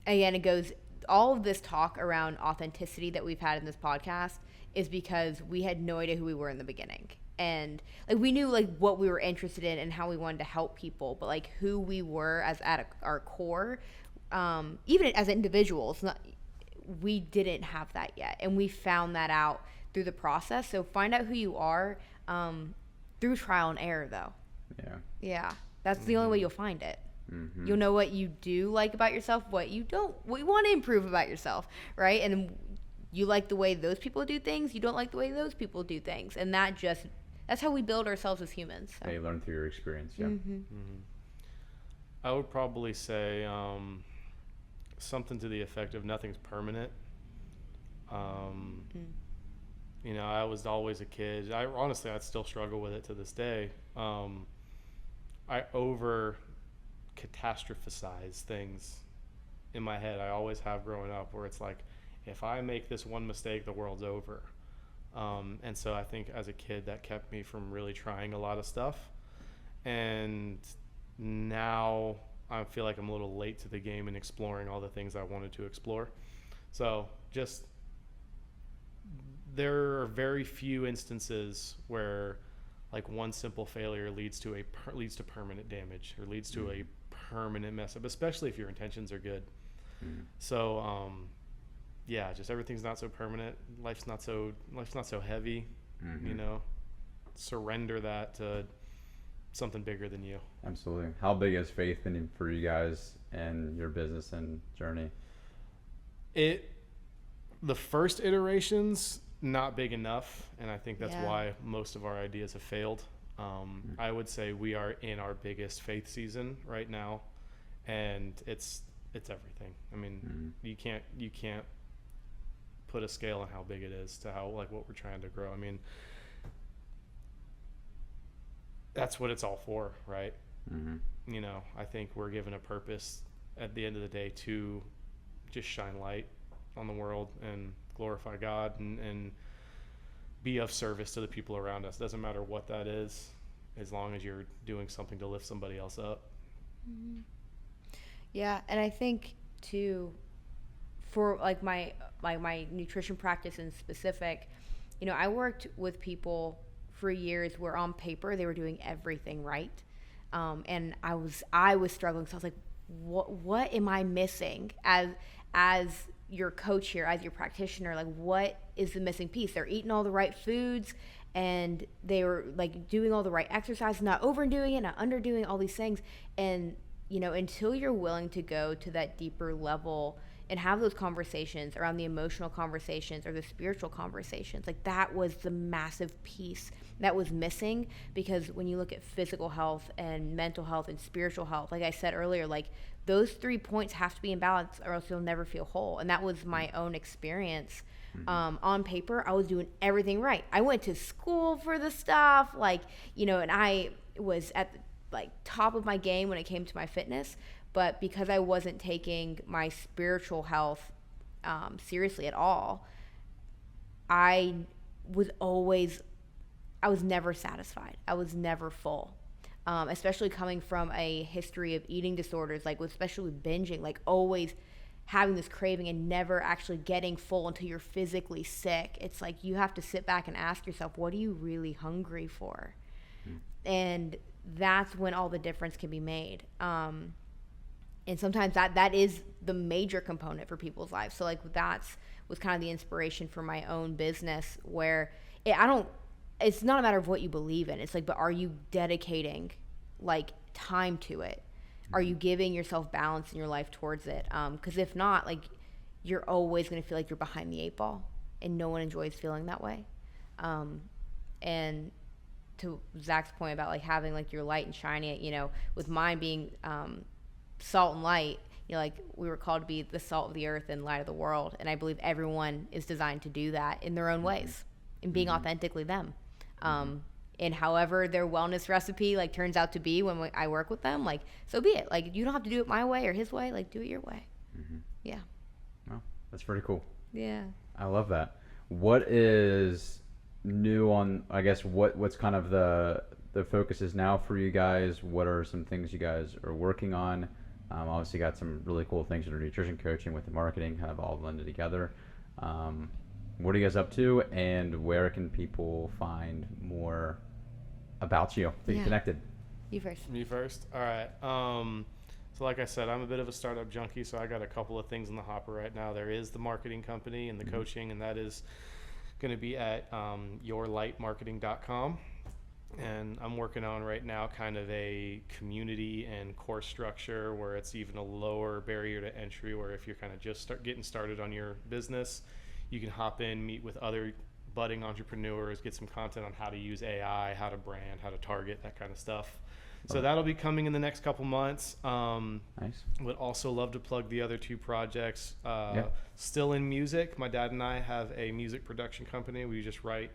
Again, it goes, all of this talk around authenticity that we've had in this podcast is because we had no idea who we were in the beginning. And like we knew like what we were interested in and how we wanted to help people, but like who we were as at our core, even as individuals, we didn't have that yet. And we found that out through the process. So find out who you are through trial and error though. Yeah. Yeah, that's the only way you'll find it. Mm-hmm. You'll know what you do like about yourself, what you don't, what you want to improve about yourself, right? And you like the way those people do things, you don't like the way those people do things, and that's how we build ourselves as humans. So. Yeah, you learn through your experience. Yeah. Mm-hmm. I would probably say something to the effect of nothing's permanent. You know, I was always a kid. Honestly, I'd still struggle with it to this day. I over catastrophize things in my head. I always have growing up, where it's like, if I make this one mistake, the world's over. And so I think as a kid that kept me from really trying a lot of stuff. And now I feel like I'm a little late to the game in exploring all the things I wanted to explore. So just, there are very few instances where like one simple failure leads to permanent damage, or leads to a permanent mess up, especially if your intentions are good. So yeah, just everything's not so permanent. Life's not so heavy. You know, surrender that to something bigger than you. Absolutely. How big has faith been for you guys and your business and journey? The first iterations, not big enough, and I think that's Yeah. why most of our ideas have failed. I would say we are in our biggest faith season right now, and it's everything. I mean, you can't put a scale on how big it is to how, like, what we're trying to grow. I mean, that's what it's all for, right? You know, I think we're given a purpose at the end of the day to just shine light on the world and glorify God and be of service to the people around us. Doesn't matter what that is, as long as you're doing something to lift somebody else up. Yeah, and I think too, for like my nutrition practice in specific, you know, I worked with people for years where on paper they were doing everything right, and I was struggling. So I was like, what am I missing as your coach here, as your practitioner? Like, what is the missing piece? They're eating all the right foods, and they were like doing all the right exercise, not overdoing it, not underdoing all these things. And you know, until you're willing to go to that deeper level and have those conversations around the emotional conversations or the spiritual conversations, like that was the massive piece that was missing. Because when you look at physical health and mental health and spiritual health, like I said earlier, like those 3 points have to be in balance or else you'll never feel whole. And that was my own experience. On paper, I was doing everything right. I went to school for the stuff, like, you know, and I was like top of my game when it came to my fitness, but because I wasn't taking my spiritual health seriously at all, I was never satisfied. I was never full. Especially coming from a history of eating disorders, like especially with binging, like always having this craving and never actually getting full until you're physically sick. It's like you have to sit back and ask yourself, what are you really hungry for? And that's when all the difference can be made. And sometimes that is the major component for people's lives. So like was kind of the inspiration for my own business, where it's not a matter of what you believe in. It's like, but are you dedicating like time to it? Are you giving yourself balance in your life towards it? Because if not, like you're always going to feel like you're behind the 8 ball, and no one enjoys feeling that way. And to Zach's point about like having like your light and shining it, you know, with mine being salt and light, you know, like we were called to be the salt of the earth and light of the world. And I believe everyone is designed to do that in their own ways and being authentically them. And however their wellness recipe like turns out to be when I work with them, like, so be it. Like, you don't have to do it my way or his way, like do it your way. Yeah. Well, that's pretty cool. Yeah. I love that. What is new on, I guess, what's kind of the focus is now for you guys? What are some things you guys are working on? Obviously got some really cool things in our nutrition coaching with the marketing kind of all blended together. What are you guys up to, and where can people find more about you, be connected? You first. Me first? All right. So like I said, I'm a bit of a startup junkie, so I got a couple of things in the hopper right now. There is the marketing company and the coaching, and that is going to be at yourlightmarketing.com. And I'm working on right now kind of a community and course structure where it's even a lower barrier to entry, where if you're kind of just getting started on your business, you can hop in, meet with other budding entrepreneurs, get some content on how to use AI, how to brand, how to target, that kind of stuff. So that'll be coming in the next couple months. Nice. Would also love to plug the other 2 projects. Still in music. My dad and I have a music production company. We just write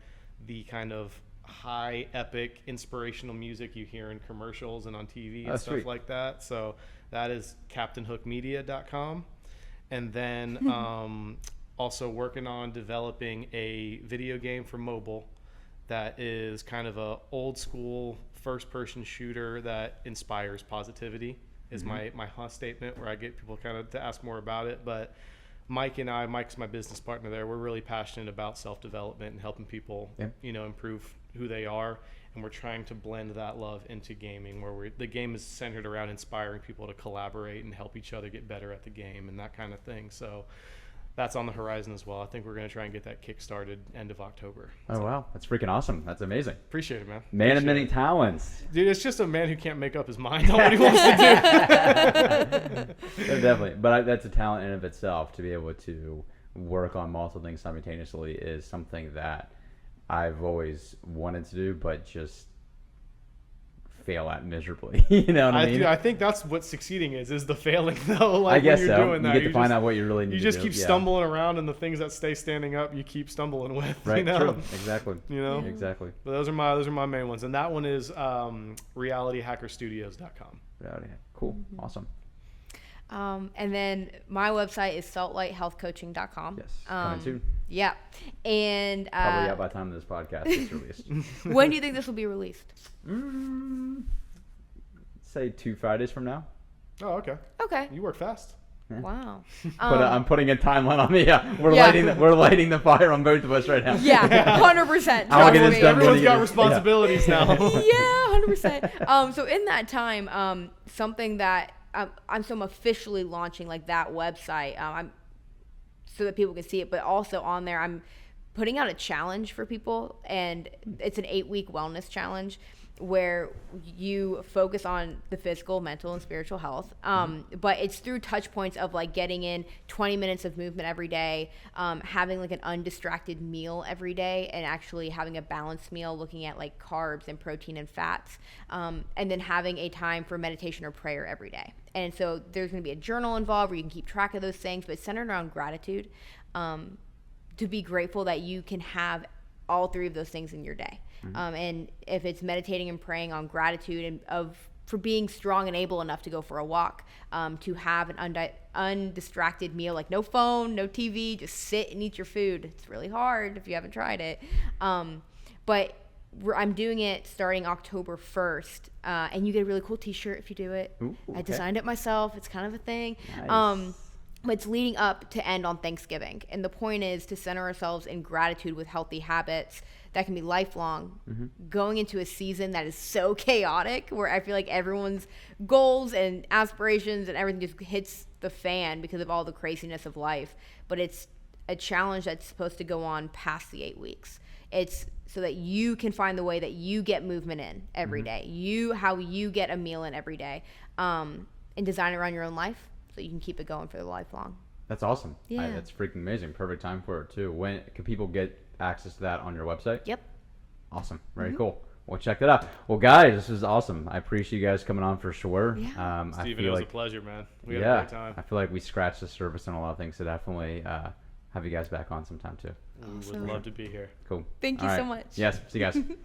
the kind of high, epic, inspirational music you hear in commercials and on TV and stuff like that. So that is CaptainHookMedia.com. And then also working on developing a video game for mobile that is kind of a old school first-person shooter that inspires positivity is my statement, where I get people kind of to ask more about it. But Mike's my business partner there. We're really passionate about self-development and helping people, you know, improve who they are. And we're trying to blend that love into gaming, where the game is centered around inspiring people to collaborate and help each other get better at the game and that kind of thing. So that's on the horizon as well. I think we're going to try and get that kick-started end of October. Oh, wow. That's freaking awesome. That's amazing. Appreciate it, man. Man of many talents. Dude, it's just a man who can't make up his mind on what he wants to do. Yeah, definitely. But that's a talent in and of itself. To be able to work on multiple things simultaneously is something that I've always wanted to do, but just fail at miserably. You know what I mean? I think that's what succeeding is the failing, though. Like, I guess when you're so. doing that, you get to find out what you really need to do. You just keep stumbling around, and the things that stay standing up, you keep stumbling with. Right, you know? True. Exactly. You know? Exactly. But those are my main ones. And that one is realityhackerstudios.com. Reality. Cool. Awesome. And then my website is saltlighthealthcoaching.com. Yes. Coming soon. Yeah. And probably out by the time this podcast is released. When do you think this will be released? Say 2 Fridays from now. Oh, okay. Okay. You work fast. Yeah. Wow. But I'm putting a timeline on me. We're lighting the fire on both of us right now. Yeah, 100%. I'll get this done. Everyone's got responsibilities now. Yeah, 100%. So in that time, something that I'm officially launching like that website, so that people can see it, but also on there I'm putting out a challenge for people, and it's an 8-week wellness challenge where you focus on the physical, mental, and spiritual health. But it's through touch points of like getting in 20 minutes of movement every day, having like an undistracted meal every day, and actually having a balanced meal looking at like carbs and protein and fats, and then having a time for meditation or prayer every day. And so there's going to be a journal involved where you can keep track of those things, but it's centered around gratitude, to be grateful that you can have all 3 of those things in your day. And if it's meditating and praying on gratitude and of for being strong and able enough to go for a walk, to have an undistracted meal, like no phone, no TV, just sit and eat your food. It's really hard if you haven't tried it. But I'm doing it starting October 1st, and you get a really cool t-shirt if you do it. Ooh, I okay. designed it myself. It's kind of a thing. Nice. But it's leading up to end on Thanksgiving. And the point is to center ourselves in gratitude with healthy habits that can be lifelong, going into a season that is so chaotic, where I feel like everyone's goals and aspirations and everything just hits the fan because of all the craziness of life. But it's a challenge that's supposed to go on past the 8 weeks. It's so that you can find the way that you get movement in every day, how you get a meal in every day, and design it around your own life so you can keep it going for the lifelong. That's awesome. Yeah. That's freaking amazing. Perfect time for it too. When can people get access to that on your website? Yep. Awesome. Very cool. Well, check that out. Well, guys, this is awesome. I appreciate you guys coming on for sure. Yeah. Steven, it was a pleasure, man. We had a great time. I feel like we scratched the surface on a lot of things, so definitely have you guys back on sometime too. We would love to be here. Cool. Thank you All so right. much. Yes. See you guys.